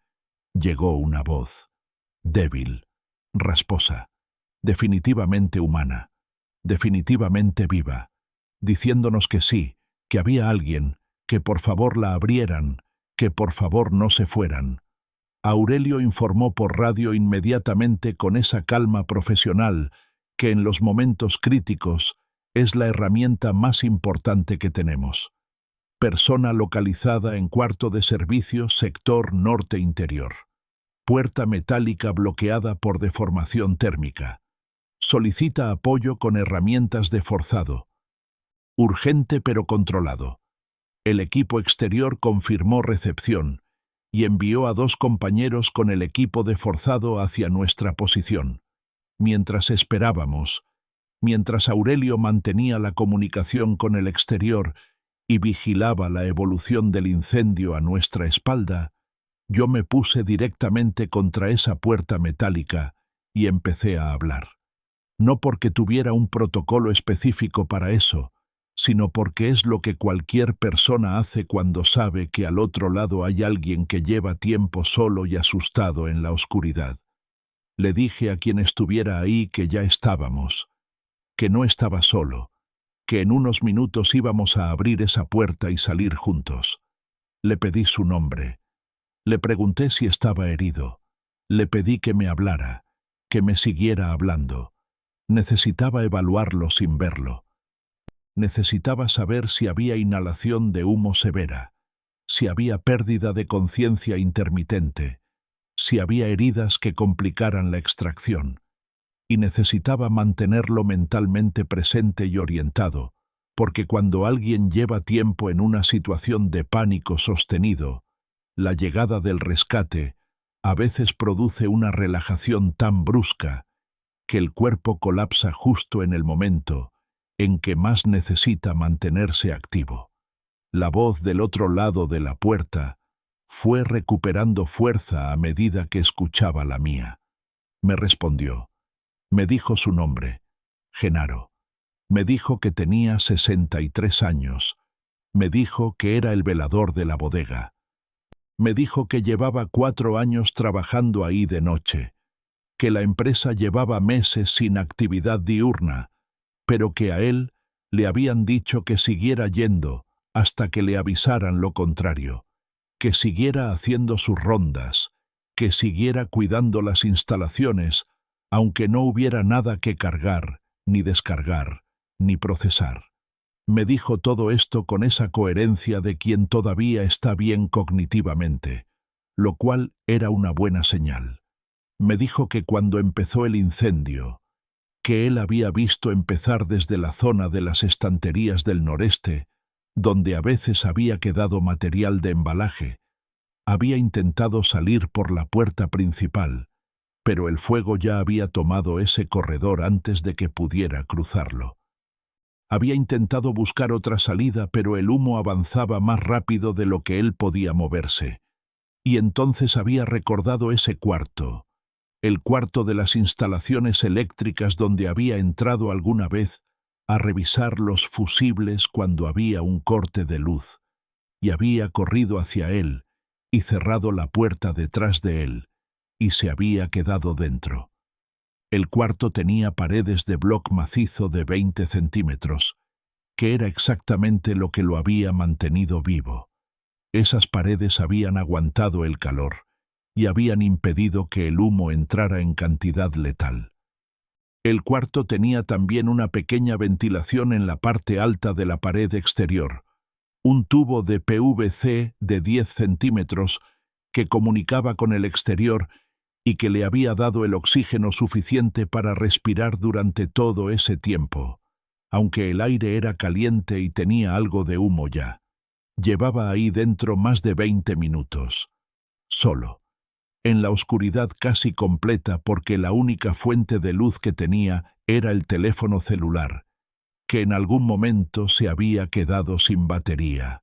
llegó una voz, débil, rasposa, definitivamente humana, definitivamente viva, diciéndonos que sí, que había alguien, que por favor la abrieran, que por favor no se fueran. Aurelio informó por radio inmediatamente con esa calma profesional que en los momentos críticos es la herramienta más importante que tenemos. Persona localizada en cuarto de servicio, sector norte interior. Puerta metálica bloqueada por deformación térmica. Solicita apoyo con herramientas de forzado. Urgente pero controlado. El equipo exterior confirmó recepción y envió a 2 compañeros con el equipo de forzado hacia nuestra posición. Mientras esperábamos, mientras Aurelio mantenía la comunicación con el exterior y vigilaba la evolución del incendio a nuestra espalda, yo me puse directamente contra esa puerta metálica y empecé a hablar. No porque tuviera un protocolo específico para eso, sino porque es lo que cualquier persona hace cuando sabe que al otro lado hay alguien que lleva tiempo solo y asustado en la oscuridad. Le dije a quien estuviera ahí que ya estábamos, que no estaba solo, que en unos minutos íbamos a abrir esa puerta y salir juntos. Le pedí su nombre. Le pregunté si estaba herido. Le pedí que me hablara, que me siguiera hablando. Necesitaba evaluarlo sin verlo. Necesitaba saber si había inhalación de humo severa, si había pérdida de conciencia intermitente, si había heridas que complicaran la extracción. Y necesitaba mantenerlo mentalmente presente y orientado, porque cuando alguien lleva tiempo en una situación de pánico sostenido, la llegada del rescate a veces produce una relajación tan brusca que el cuerpo colapsa justo en el momento en que más necesita mantenerse activo. La voz del otro lado de la puerta fue recuperando fuerza a medida que escuchaba la mía. Me respondió. Me dijo su nombre, Genaro. Me dijo que tenía 63 años. Me dijo que era el velador de la bodega. Me dijo que llevaba 4 años trabajando ahí de noche, que la empresa llevaba meses sin actividad diurna, pero que a él le habían dicho que siguiera yendo hasta que le avisaran lo contrario, que siguiera haciendo sus rondas, que siguiera cuidando las instalaciones, aunque no hubiera nada que cargar, ni descargar, ni procesar. Me dijo todo esto con esa coherencia de quien todavía está bien cognitivamente, lo cual era una buena señal. Me dijo que cuando empezó el incendio, que él había visto empezar desde la zona de las estanterías del noreste, donde a veces había quedado material de embalaje, había intentado salir por la puerta principal, pero el fuego ya había tomado ese corredor antes de que pudiera cruzarlo. Había intentado buscar otra salida, pero el humo avanzaba más rápido de lo que él podía moverse. Y entonces había recordado ese cuarto, el cuarto de las instalaciones eléctricas donde había entrado alguna vez a revisar los fusibles cuando había un corte de luz, y había corrido hacia él y cerrado la puerta detrás de él, y se había quedado dentro. El cuarto tenía paredes de bloc macizo de 20 centímetros, que era exactamente lo que lo había mantenido vivo. Esas paredes habían aguantado el calor y habían impedido que el humo entrara en cantidad letal. El cuarto tenía también una pequeña ventilación en la parte alta de la pared exterior, un tubo de PVC de 10 centímetros que comunicaba con el exterior y que le había dado el oxígeno suficiente para respirar durante todo ese tiempo, aunque el aire era caliente y tenía algo de humo ya. Llevaba ahí dentro más de 20 minutos. Solo. En la oscuridad casi completa porque la única fuente de luz que tenía era el teléfono celular, que en algún momento se había quedado sin batería.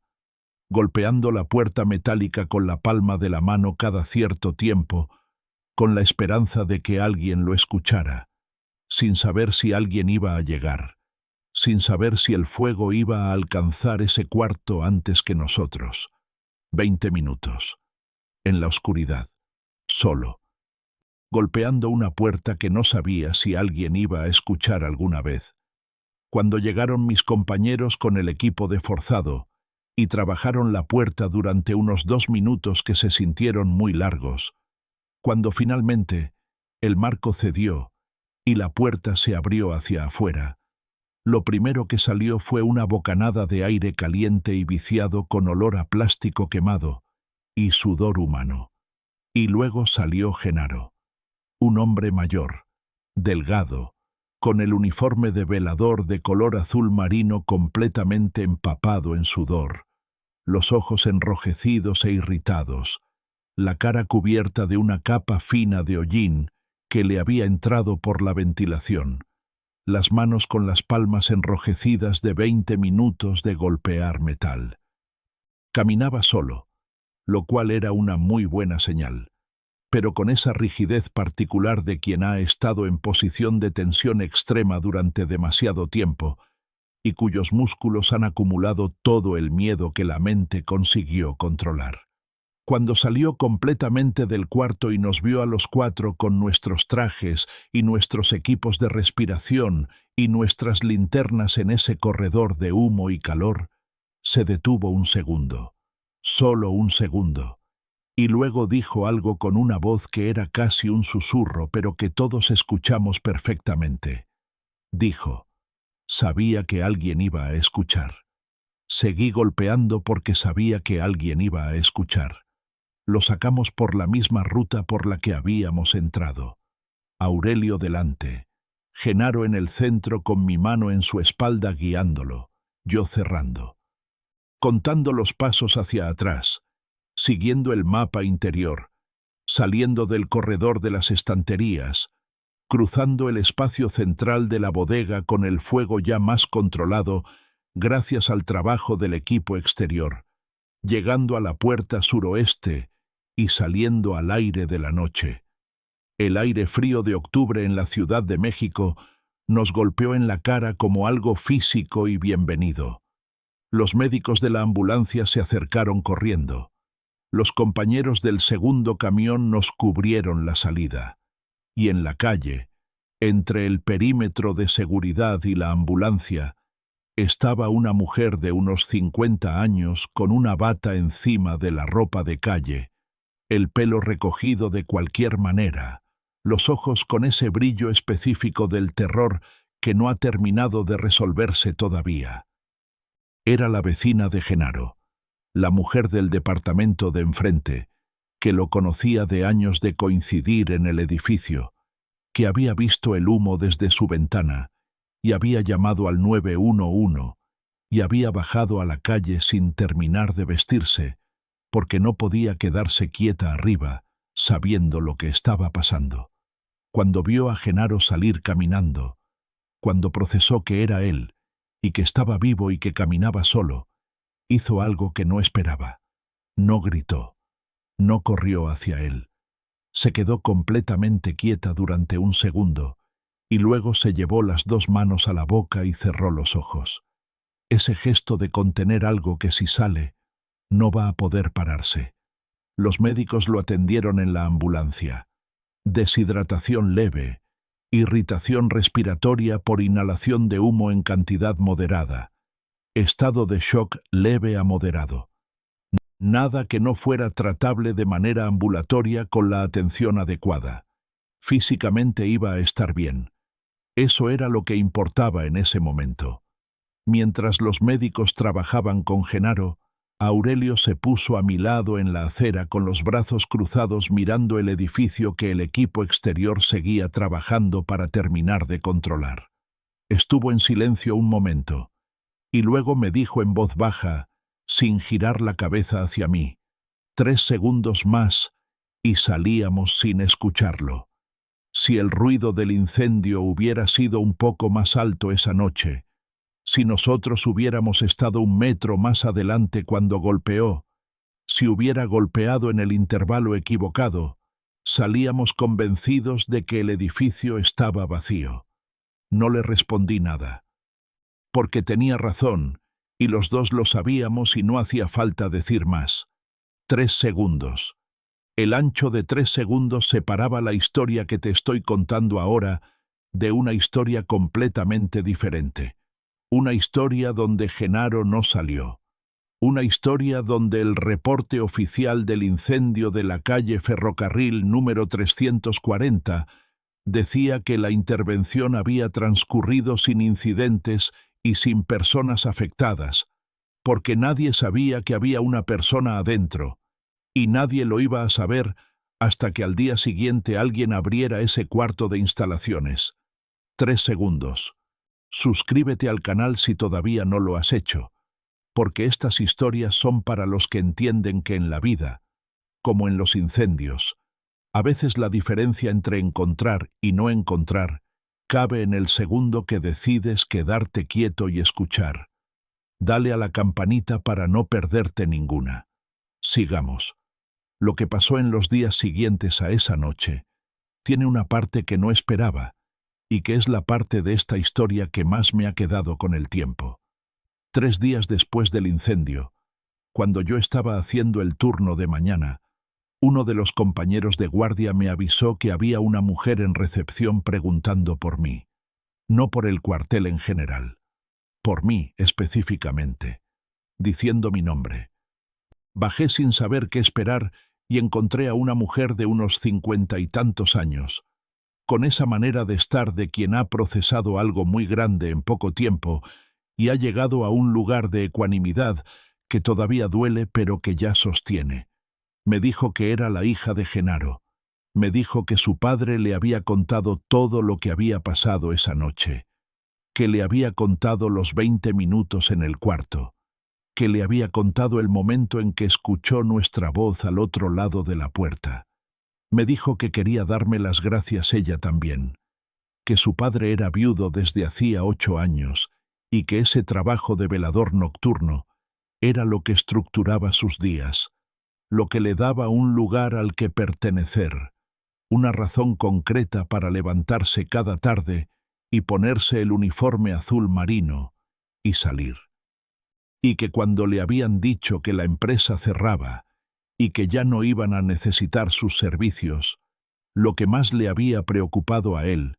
Golpeando la puerta metálica con la palma de la mano cada cierto tiempo, con la esperanza de que alguien lo escuchara, sin saber si alguien iba a llegar, sin saber si el fuego iba a alcanzar ese cuarto antes que nosotros. 20 minutos. En la oscuridad. Solo. Golpeando una puerta que no sabía si alguien iba a escuchar alguna vez. Cuando llegaron mis compañeros con el equipo de forzado y trabajaron la puerta durante unos 2 minutos que se sintieron muy largos, cuando finalmente el marco cedió y la puerta se abrió hacia afuera, lo primero que salió fue una bocanada de aire caliente y viciado con olor a plástico quemado y sudor humano. Y luego salió Genaro, un hombre mayor, delgado, con el uniforme de velador de color azul marino completamente empapado en sudor, los ojos enrojecidos e irritados, la cara cubierta de una capa fina de hollín que le había entrado por la ventilación, las manos con las palmas enrojecidas de 20 minutos de golpear metal. Caminaba solo, lo cual era una muy buena señal, pero con esa rigidez particular de quien ha estado en posición de tensión extrema durante demasiado tiempo y cuyos músculos han acumulado todo el miedo que la mente consiguió controlar. Cuando salió completamente del cuarto y nos vio a los 4 con nuestros trajes y nuestros equipos de respiración y nuestras linternas en ese corredor de humo y calor, se detuvo un segundo, solo un segundo, y luego dijo algo con una voz que era casi un susurro, pero que todos escuchamos perfectamente. Dijo: sabía que alguien iba a escuchar. Seguí golpeando porque sabía que alguien iba a escuchar. Lo sacamos por la misma ruta por la que habíamos entrado. Aurelio delante, Genaro en el centro con mi mano en su espalda guiándolo, yo cerrando. Contando los pasos hacia atrás, siguiendo el mapa interior, saliendo del corredor de las estanterías, cruzando el espacio central de la bodega con el fuego ya más controlado gracias al trabajo del equipo exterior, llegando a la puerta suroeste y saliendo al aire de la noche. El aire frío de octubre en la Ciudad de México nos golpeó en la cara como algo físico y bienvenido. Los médicos de la ambulancia se acercaron corriendo. Los compañeros del segundo camión nos cubrieron la salida. Y en la calle, entre el perímetro de seguridad y la ambulancia, estaba una mujer de unos 50 años con una bata encima de la ropa de calle, el pelo recogido de cualquier manera, los ojos con ese brillo específico del terror que no ha terminado de resolverse todavía. Era la vecina de Genaro, la mujer del departamento de enfrente, que lo conocía de años de coincidir en el edificio, que había visto el humo desde su ventana y había llamado al 911 y había bajado a la calle sin terminar de vestirse, porque no podía quedarse quieta arriba, sabiendo lo que estaba pasando. Cuando vio a Genaro salir caminando, cuando procesó que era él, y que estaba vivo y que caminaba solo, hizo algo que no esperaba. No gritó, no corrió hacia él. Se quedó completamente quieta durante un segundo, y luego se llevó las 2 manos a la boca y cerró los ojos. Ese gesto de contener algo que si sale, no va a poder pararse. Los médicos lo atendieron en la ambulancia. Deshidratación leve, irritación respiratoria por inhalación de humo en cantidad moderada, estado de shock leve a moderado. Nada que no fuera tratable de manera ambulatoria con la atención adecuada. Físicamente iba a estar bien. Eso era lo que importaba en ese momento. Mientras los médicos trabajaban con Genaro, Aurelio se puso a mi lado en la acera con los brazos cruzados mirando el edificio que el equipo exterior seguía trabajando para terminar de controlar. Estuvo en silencio un momento, y luego me dijo en voz baja, sin girar la cabeza hacia mí. 3 segundos más y salíamos sin escucharlo. Si el ruido del incendio hubiera sido un poco más alto esa noche, si nosotros hubiéramos estado 1 metro más adelante cuando golpeó, si hubiera golpeado en el intervalo equivocado, salíamos convencidos de que el edificio estaba vacío. No le respondí nada, porque tenía razón, y los dos lo sabíamos y no hacía falta decir más. 3 segundos. El ancho de 3 segundos separaba la historia que te estoy contando ahora de una historia completamente diferente. Una historia donde Genaro no salió. Una historia donde el reporte oficial del incendio de la calle Ferrocarril número 340 decía que la intervención había transcurrido sin incidentes y sin personas afectadas, porque nadie sabía que había una persona adentro, y nadie lo iba a saber hasta que al día siguiente alguien abriera ese cuarto de instalaciones. 3 segundos. Suscríbete al canal si todavía no lo has hecho, porque estas historias son para los que entienden que en la vida, como en los incendios, a veces la diferencia entre encontrar y no encontrar cabe en el segundo que decides quedarte quieto y escuchar. Dale a la campanita para no perderte ninguna. Sigamos. Lo que pasó en los días siguientes a esa noche tiene una parte que no esperaba y que es la parte de esta historia que más me ha quedado con el tiempo. 3 días después del incendio, cuando yo estaba haciendo el turno de mañana, uno de los compañeros de guardia me avisó que había una mujer en recepción preguntando por mí. No por el cuartel en general, por mí específicamente, diciendo mi nombre. Bajé sin saber qué esperar y encontré a una mujer de unos 50 y tantos años, con esa manera de estar de quien ha procesado algo muy grande en poco tiempo y ha llegado a un lugar de ecuanimidad que todavía duele pero que ya sostiene. Me dijo que era la hija de Genaro. Me dijo que su padre le había contado todo lo que había pasado esa noche, que le había contado los 20 minutos en el cuarto, que le había contado el momento en que escuchó nuestra voz al otro lado de la puerta. Me dijo que quería darme las gracias ella también, que su padre era viudo desde hacía 8 años y que ese trabajo de velador nocturno era lo que estructuraba sus días, lo que le daba un lugar al que pertenecer, una razón concreta para levantarse cada tarde y ponerse el uniforme azul marino y salir. Y que cuando le habían dicho que la empresa cerraba y que ya no iban a necesitar sus servicios, lo que más le había preocupado a él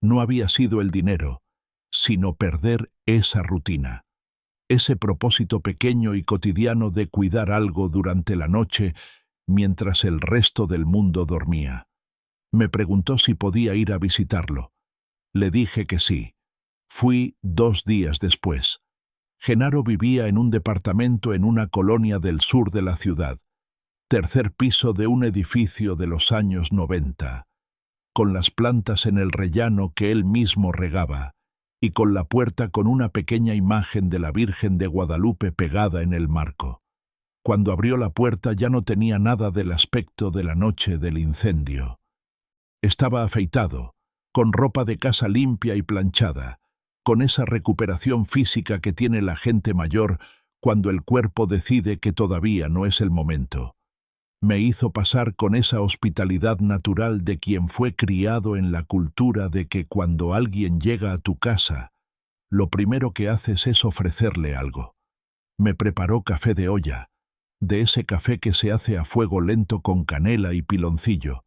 no había sido el dinero, sino perder esa rutina, ese propósito pequeño y cotidiano de cuidar algo durante la noche mientras el resto del mundo dormía. Me preguntó si podía ir a visitarlo. Le dije que sí. Fui 2 días después. Genaro vivía en un departamento en una colonia del sur de la ciudad, 3er piso de un edificio de los años 90, con las plantas en el rellano que él mismo regaba, y con la puerta con una pequeña imagen de la Virgen de Guadalupe pegada en el marco. Cuando abrió la puerta ya no tenía nada del aspecto de la noche del incendio. Estaba afeitado, con ropa de casa limpia y planchada, con esa recuperación física que tiene la gente mayor cuando el cuerpo decide que todavía no es el momento. Me hizo pasar con esa hospitalidad natural de quien fue criado en la cultura de que cuando alguien llega a tu casa, lo primero que haces es ofrecerle algo. Me preparó café de olla, de ese café que se hace a fuego lento con canela y piloncillo,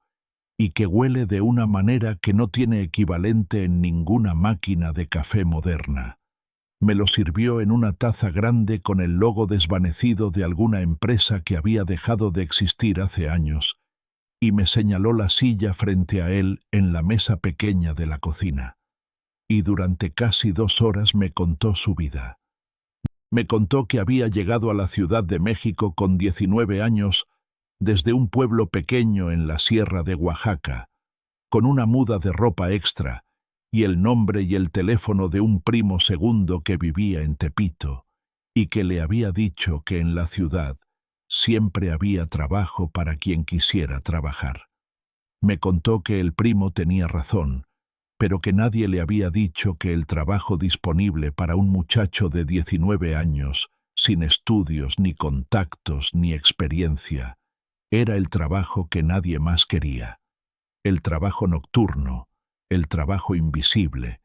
y que huele de una manera que no tiene equivalente en ninguna máquina de café moderna. Me lo sirvió en una taza grande con el logo desvanecido de alguna empresa que había dejado de existir hace años, y me señaló la silla frente a él en la mesa pequeña de la cocina. Y durante casi 2 horas me contó su vida. Me contó que había llegado a la Ciudad de México con 19 años desde un pueblo pequeño en la sierra de Oaxaca, con una muda de ropa extra y el nombre y el teléfono de un primo segundo que vivía en Tepito, y que le había dicho que en la ciudad siempre había trabajo para quien quisiera trabajar. Me contó que el primo tenía razón, pero que nadie le había dicho que el trabajo disponible para un muchacho de 19 años, sin estudios, ni contactos, ni experiencia, era el trabajo que nadie más quería. El trabajo nocturno, el trabajo invisible,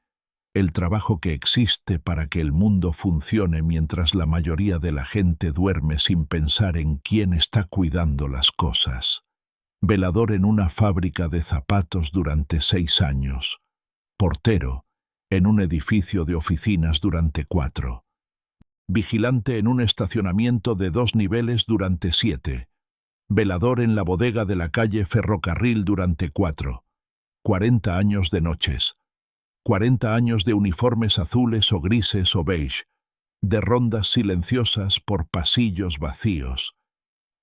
el trabajo que existe para que el mundo funcione mientras la mayoría de la gente duerme sin pensar en quién está cuidando las cosas. Velador en una fábrica de zapatos durante 6 años. Portero en un edificio de oficinas durante 4. Vigilante en un estacionamiento de 2 niveles durante 7. Velador en la bodega de la calle Ferrocarril durante 4. 40 años de noches. 40 años de uniformes azules o grises o beige, de rondas silenciosas por pasillos vacíos,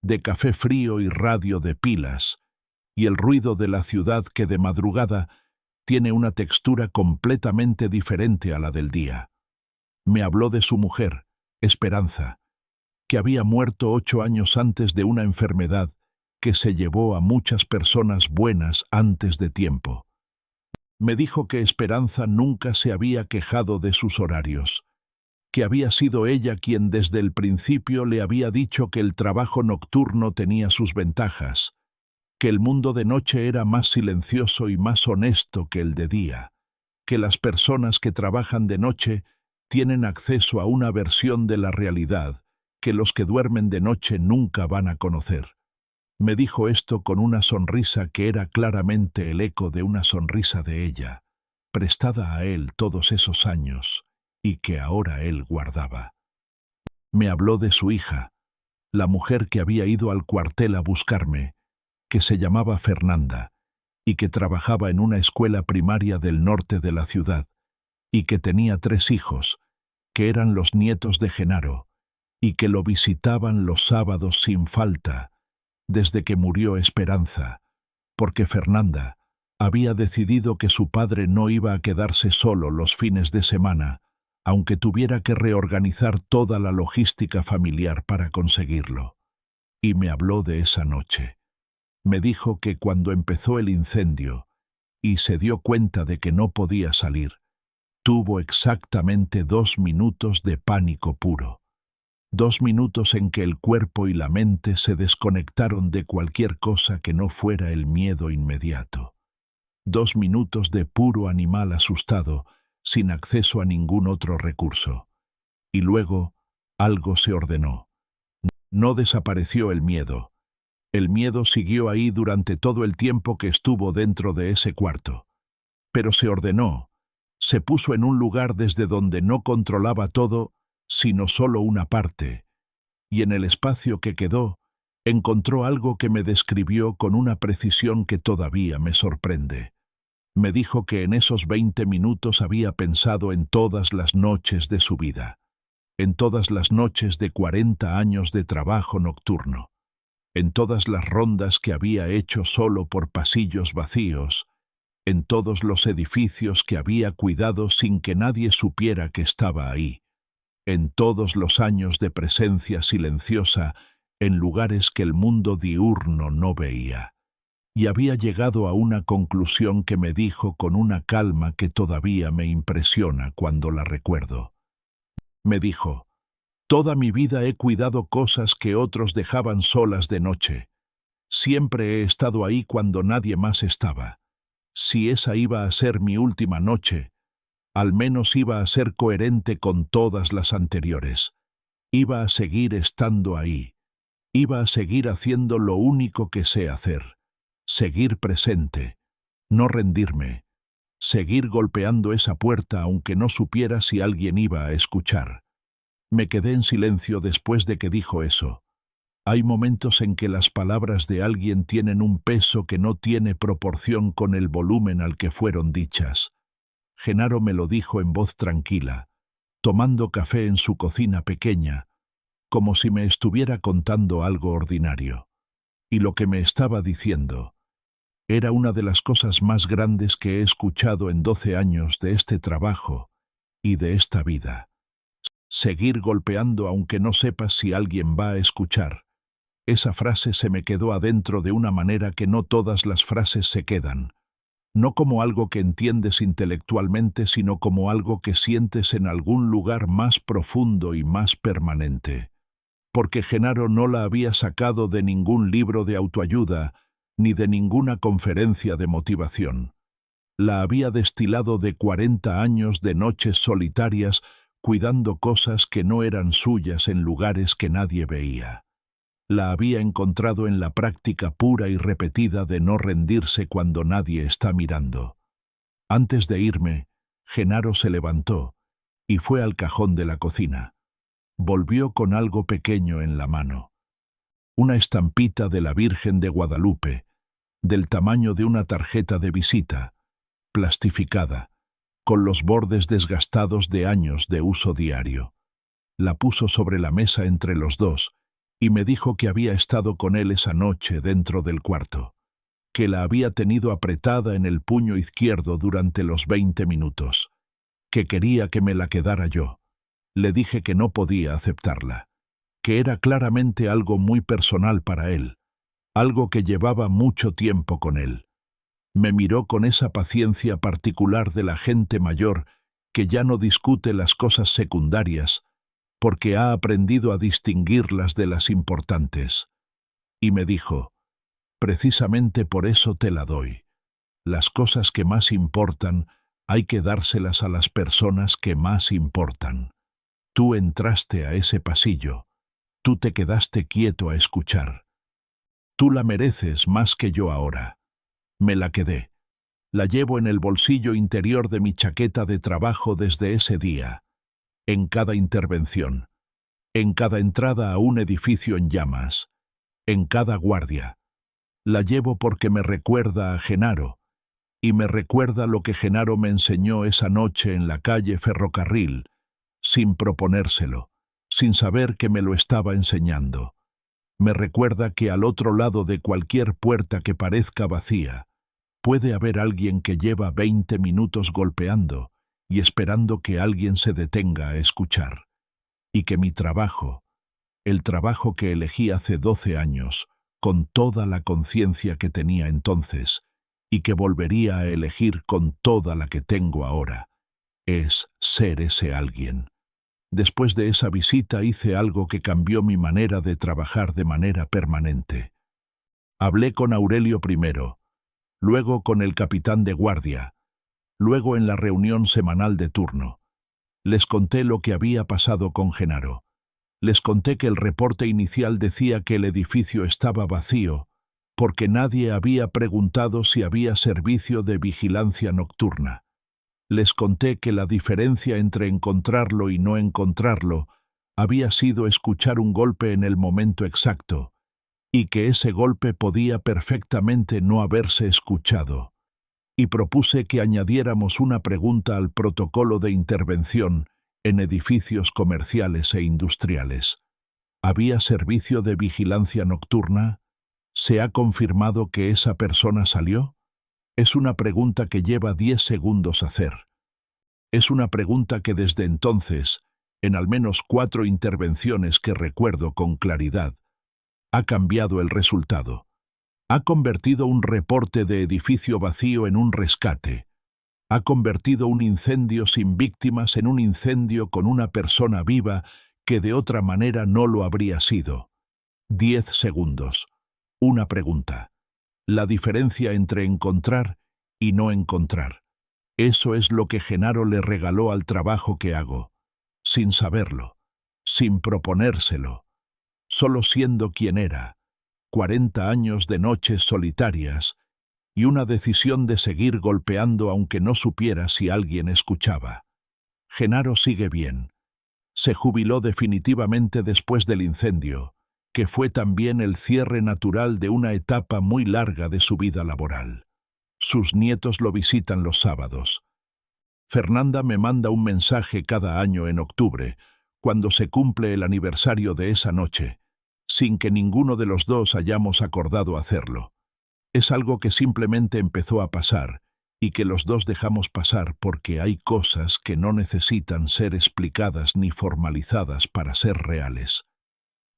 de café frío y radio de pilas, y el ruido de la ciudad que de madrugada tiene una textura completamente diferente a la del día. Me habló de su mujer, Esperanza, que había muerto 8 años antes de una enfermedad que se llevó a muchas personas buenas antes de tiempo. Me dijo que Esperanza nunca se había quejado de sus horarios, que había sido ella quien desde el principio le había dicho que el trabajo nocturno tenía sus ventajas, que el mundo de noche era más silencioso y más honesto que el de día, que las personas que trabajan de noche tienen acceso a una versión de la realidad que los que duermen de noche nunca van a conocer. Me dijo esto con una sonrisa que era claramente el eco de una sonrisa de ella, prestada a él todos esos años, y que ahora él guardaba. Me habló de su hija, la mujer que había ido al cuartel a buscarme, que se llamaba Fernanda, y que trabajaba en una escuela primaria del norte de la ciudad, y que tenía 3 hijos, que eran los nietos de Genaro, y que lo visitaban los sábados sin falta, desde que murió Esperanza, porque Fernanda había decidido que su padre no iba a quedarse solo los fines de semana, aunque tuviera que reorganizar toda la logística familiar para conseguirlo. Y me habló de esa noche. Me dijo que cuando empezó el incendio y se dio cuenta de que no podía salir, tuvo exactamente 2 minutos de pánico puro. 2 minutos en que el cuerpo y la mente se desconectaron de cualquier cosa que no fuera el miedo inmediato. 2 minutos de puro animal asustado, sin acceso a ningún otro recurso. Y luego, algo se ordenó. No desapareció el miedo. El miedo siguió ahí durante todo el tiempo que estuvo dentro de ese cuarto. Pero se ordenó, se puso en un lugar desde donde no controlaba todo, sino solo una parte, y en el espacio que quedó, encontró algo que me describió con una precisión que todavía me sorprende. Me dijo que en esos 20 minutos había pensado en todas las noches de su vida, en todas las noches de 40 años de trabajo nocturno, en todas las rondas que había hecho solo por pasillos vacíos, en todos los edificios que había cuidado sin que nadie supiera que estaba ahí, en todos los años de presencia silenciosa en lugares que el mundo diurno no veía. Y había llegado a una conclusión que me dijo con una calma que todavía me impresiona cuando la recuerdo. Me dijo: toda mi vida he cuidado cosas que otros dejaban solas de noche. Siempre he estado ahí cuando nadie más estaba. Si esa iba a ser mi última noche, al menos iba a ser coherente con todas las anteriores. Iba a seguir estando ahí. Iba a seguir haciendo lo único que sé hacer. Seguir presente. No rendirme. Seguir golpeando esa puerta aunque no supiera si alguien iba a escuchar. Me quedé en silencio después de que dijo eso. Hay momentos en que las palabras de alguien tienen un peso que no tiene proporción con el volumen al que fueron dichas. Genaro me lo dijo en voz tranquila, tomando café en su cocina pequeña, como si me estuviera contando algo ordinario. Y lo que me estaba diciendo era una de las cosas más grandes que he escuchado en 12 años de este trabajo y de esta vida. Seguir golpeando aunque no sepas si alguien va a escuchar. Esa frase se me quedó adentro de una manera que no todas las frases se quedan. No como algo que entiendes intelectualmente, sino como algo que sientes en algún lugar más profundo y más permanente. Porque Genaro no la había sacado de ningún libro de autoayuda, ni de ninguna conferencia de motivación. La había destilado de 40 años de noches solitarias, cuidando cosas que no eran suyas en lugares que nadie veía. La había encontrado en la práctica pura y repetida de no rendirse cuando nadie está mirando. Antes de irme, Genaro se levantó y fue al cajón de la cocina. Volvió con algo pequeño en la mano. Una estampita de la Virgen de Guadalupe, del tamaño de una tarjeta de visita, plastificada, con los bordes desgastados de años de uso diario. La puso sobre la mesa entre los dos y me dijo que había estado con él esa noche dentro del cuarto, que la había tenido apretada en el puño izquierdo durante los 20 minutos, que quería que me la quedara yo. Le dije que no podía aceptarla, que era claramente algo muy personal para él, algo que llevaba mucho tiempo con él. Me miró con esa paciencia particular de la gente mayor que ya no discute las cosas secundarias porque ha aprendido a distinguirlas de las importantes. Y me dijo, precisamente por eso te la doy. Las cosas que más importan hay que dárselas a las personas que más importan. Tú entraste a ese pasillo, tú te quedaste quieto a escuchar. Tú la mereces más que yo ahora. Me la quedé. La llevo en el bolsillo interior de mi chaqueta de trabajo desde ese día. En cada intervención, en cada entrada a un edificio en llamas, en cada guardia. La llevo porque me recuerda a Genaro, y me recuerda lo que Genaro me enseñó esa noche en la calle Ferrocarril, sin proponérselo, sin saber que me lo estaba enseñando. Me recuerda que al otro lado de cualquier puerta que parezca vacía, puede haber alguien que lleva 20 minutos golpeando y esperando que alguien se detenga a escuchar. Y que mi trabajo, el trabajo que elegí hace 12 años, con toda la conciencia que tenía entonces, y que volvería a elegir con toda la que tengo ahora, es ser ese alguien. Después de esa visita hice algo que cambió mi manera de trabajar de manera permanente. Hablé con Aurelio primero, luego con el capitán de guardia, luego en la reunión semanal de turno. Les conté lo que había pasado con Genaro. Les conté que el reporte inicial decía que el edificio estaba vacío, porque nadie había preguntado si había servicio de vigilancia nocturna. Les conté que la diferencia entre encontrarlo y no encontrarlo había sido escuchar un golpe en el momento exacto, y que ese golpe podía perfectamente no haberse escuchado. Y propuse que añadiéramos una pregunta al protocolo de intervención en edificios comerciales e industriales. ¿Había servicio de vigilancia nocturna? ¿Se ha confirmado que esa persona salió? Es una pregunta que lleva 10 segundos hacer. Es una pregunta que desde entonces, en al menos 4 intervenciones que recuerdo con claridad, ha cambiado el resultado. Ha convertido un reporte de edificio vacío en un rescate. Ha convertido un incendio sin víctimas en un incendio con una persona viva que de otra manera no lo habría sido. 10 segundos. Una pregunta. La diferencia entre encontrar y no encontrar. Eso es lo que Genaro le regaló al trabajo que hago, sin saberlo, sin proponérselo, solo siendo quien era. 40 años de noches solitarias y una decisión de seguir golpeando aunque no supiera si alguien escuchaba. Genaro sigue bien. Se jubiló definitivamente después del incendio, que fue también el cierre natural de una etapa muy larga de su vida laboral. Sus nietos lo visitan los sábados. Fernanda me manda un mensaje cada año en octubre, cuando se cumple el aniversario de esa noche, sin que ninguno de los dos hayamos acordado hacerlo. Es algo que simplemente empezó a pasar, y que los dos dejamos pasar porque hay cosas que no necesitan ser explicadas ni formalizadas para ser reales.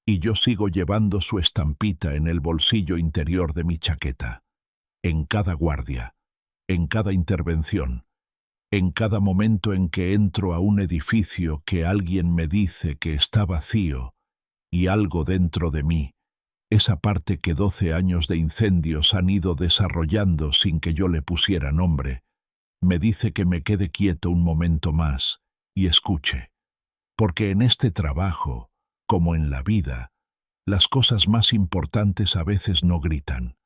Y yo sigo llevando su estampita en el bolsillo interior de mi chaqueta, en cada guardia, en cada intervención, en cada momento en que entro a un edificio que alguien me dice que está vacío y algo dentro de mí, esa parte que 12 años de incendios han ido desarrollando sin que yo le pusiera nombre, me dice que me quede quieto un momento más y escuche, porque en este trabajo, como en la vida, las cosas más importantes a veces no gritan.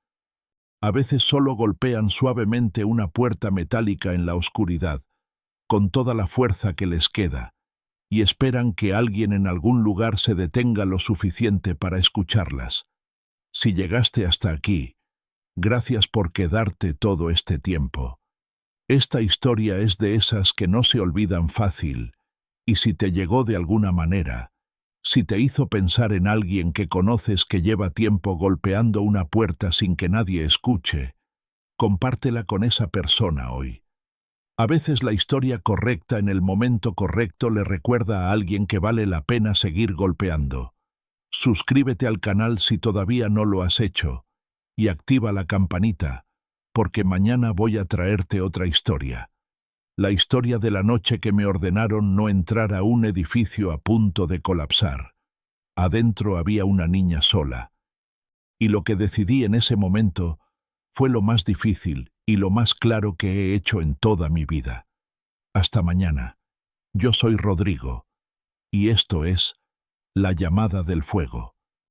A veces solo golpean suavemente una puerta metálica en la oscuridad, con toda la fuerza que les queda, y esperan que alguien en algún lugar se detenga lo suficiente para escucharlas. Si llegaste hasta aquí, gracias por quedarte todo este tiempo. Esta historia es de esas que no se olvidan fácil, y si te llegó de alguna manera, si te hizo pensar en alguien que conoces que lleva tiempo golpeando una puerta sin que nadie escuche, compártela con esa persona hoy. A veces la historia correcta en el momento correcto le recuerda a alguien que vale la pena seguir golpeando. Suscríbete al canal si todavía no lo has hecho y activa la campanita, porque mañana voy a traerte otra historia. La historia de la noche que me ordenaron no entrar a un edificio a punto de colapsar. Adentro había una niña sola. Y lo que decidí en ese momento fue lo más difícil y lo más claro que he hecho en toda mi vida. Hasta mañana. Yo soy Rodrigo, y esto es La llamada del fuego.